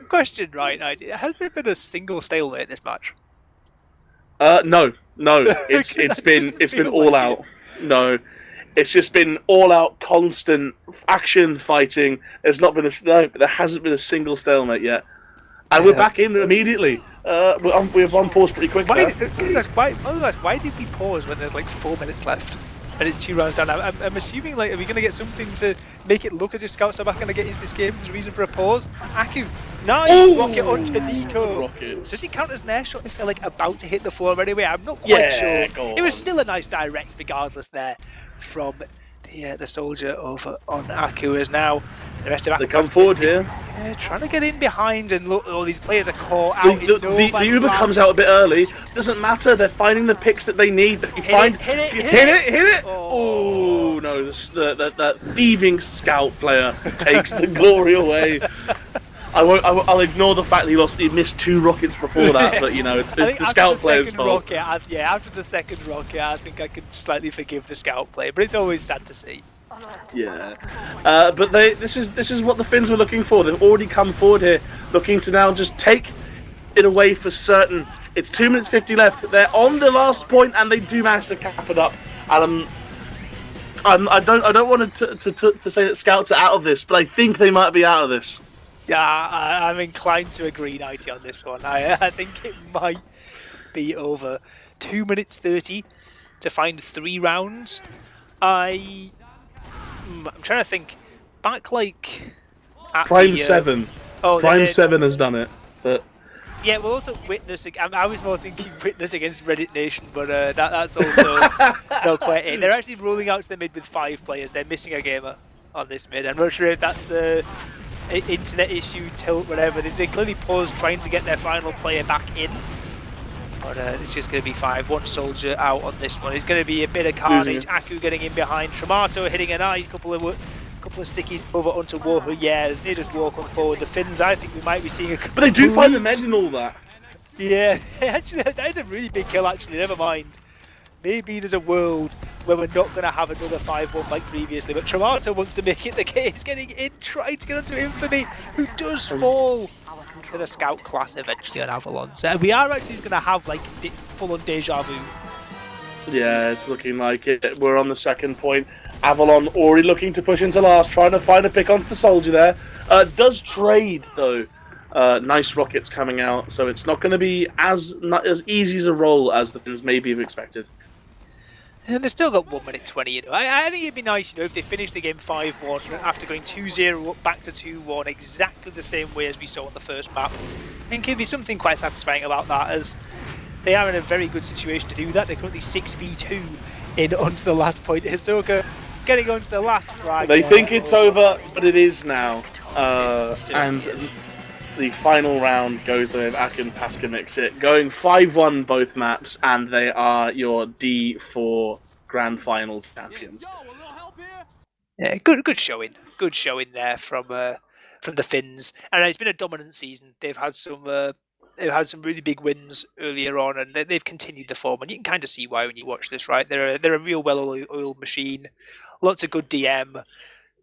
Question, right, has there been a single stalemate in this match? No. It's been all out. No, it's just been all out, constant action fighting. There hasn't been a single stalemate yet, and we're back in immediately. We've on pause pretty quick. Why did we pause when there's like 4 minutes left? And it's 2 rounds down. I'm assuming, are we going to get something to make it look as if Scouts are back going to get into this game? There's a reason for a pause. Aku, nice rocket onto Nico. Rockets. Does he count as an air shot if they're about to hit the floor anyway? I'm not quite sure. It was still a nice direct regardless there from the soldier over on Aku as now the rest of Aku. They come forward here. Yeah, trying to get in behind, and look, all these players are caught out. The Uber comes out a bit early. Doesn't matter. They're finding the picks that they need. Hit it! Oh no, the thieving scout player takes the glory away. I'll ignore the fact that he missed 2 rockets before that, but it's the scout player's fault. After the second rocket, I think I could slightly forgive the scout player, but it's always sad to see. Yeah, but this is what the Finns were looking for. They've already come forward here, looking to now just take it away for certain. It's 2 minutes 50 left. They're on the last point, and they do manage to cap it up. And I don't want to say that Scouts are out of this, but I think they might be out of this. Yeah, I'm inclined to agree, Nicey, on this one. I think it might be over. 2 minutes 30 to find 3 rounds. I'm trying to think. Back at Prime 7. Prime 7 has done it, but. Yeah, well, also Witness. I was more thinking Witness against Reddit Nation, but that's also not quite it. They're actually rolling out to the mid with 5 players. They're missing a gamer on this mid. I'm not sure if that's an internet issue, tilt, whatever. They clearly paused trying to get their final player back in. But it's just going to be 5. 1 soldier out on this one. It's going to be a bit of carnage. Akun getting in behind. Tramato hitting a nice couple of stickies over onto Warhu. Yeah, as they just walk on forward. The Finns, I think we might be seeing a complete... But they do find the men and all that. Yeah, actually, that is a really big kill, actually. Never mind. Maybe there's a world where we're not going to have another 5-1 like previously, but Tramato wants to make it the case, getting in, trying to get onto Infamy, who does fall to the scout class eventually on Avalon. So we are actually going to have full-on deja vu. Yeah, it's looking like it. We're on the second point. Avalon already looking to push into last, trying to find a pick onto the soldier there. Does trade, though. Nice rockets coming out, so it's not going to be as easy as a roll as the Finns maybe have expected. And they've still got 1 minute 20. I think it'd be nice, if they finish the game 5-1 after going 2-0 up back to 2-1, exactly the same way as we saw on the first map. I think it'd be something quite satisfying about that, as they are in a very good situation to do that. They're currently 6v2 in onto the last point. Hisoka getting onto the last frag. They think it's over, but it is now. And the final round goes with Akun paskamixit, going 5-1 both maps, and they are your D4 Grand Final champions. Yeah, good showing. Good showing there from the Finns, and it's been a dominant season. They've had some really big wins earlier on, and they've continued the form. And you can kind of see why when you watch this, right? They're a real well-oiled machine. Lots of good DM.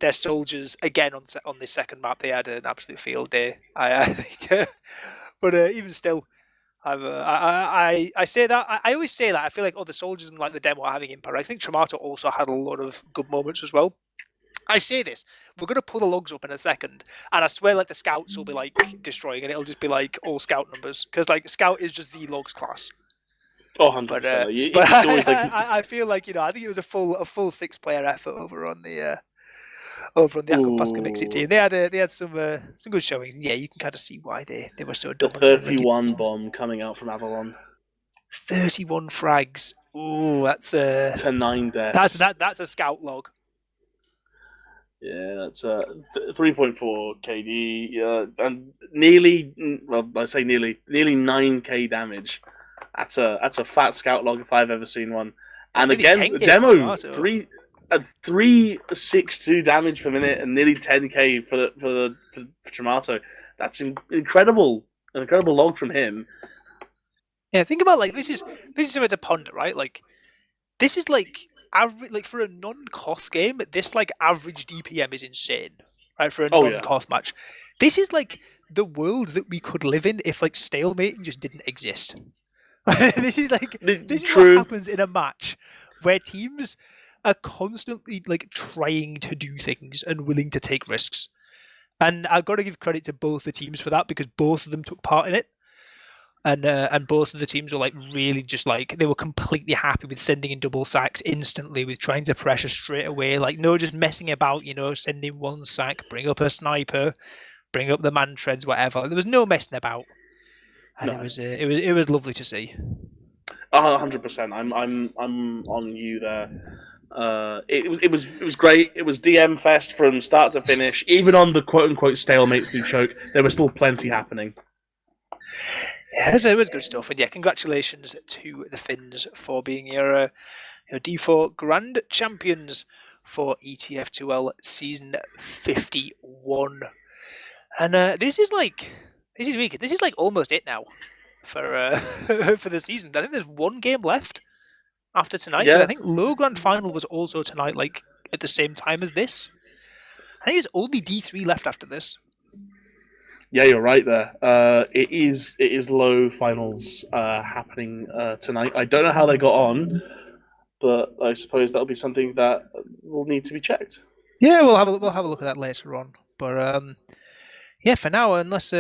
Their soldiers again on this second map, they had an absolute field day. I think, but even still, I say that I always say that I feel like the soldiers and the demo are having impact. I think Tramato also had a lot of good moments as well. I say this, we're going to pull the logs up in a second, and I swear the scouts will be destroying, and it'll just be all scout numbers, because scout is just the logs class. Oh, 100%. I feel I think it was a full 6-player effort over on the Akun paskamixit team. They had some good showings. Yeah, you can kind of see why they were so dominant. The 31 bomb coming out from Avalon. 31 frags. Ooh, that's to 9 deaths. That's a scout log. Yeah, that's 3.4 KD. Yeah, and nearly 9k damage. That's a fat scout log if I've ever seen one. And again, the demo 362 damage per minute and nearly 10k for Tramato. That's incredible. An incredible log from him. Yeah, think about this is something to ponder, right? This is average, for a non-Koth game, this average DPM is insane, right? For a non-Koth match, this is the world that we could live in if stalemating just didn't exist. This is what happens in a match where teams are constantly trying to do things and willing to take risks, and I've got to give credit to both the teams for that, because both of them took part in it. And both of the teams were really just they were completely happy with sending in double sacks instantly, with trying to pressure straight away. No just messing about, sending 1 sack, bring up a sniper, bring up the man treads, whatever. There was no messing about, and it was lovely to see. 100%. I'm on you there. It was great. It was DM fest from start to finish. Even on the quote unquote stalemates through choke, there was still plenty happening. Yeah, it was good stuff, and yeah, congratulations to the Finns for being your D4 Grand Champions for ETF2L season 51. And this is almost it now for for the season. I think there's one game left after tonight. Yeah. But I think Low Grand Final was also tonight, like at the same time as this. I think it's only D3 left after this. Yeah, you're right there. It is low finals happening tonight. I don't know how they got on, but I suppose that'll be something that will need to be checked. Yeah, we'll have a look at that later on. But yeah, for now, unless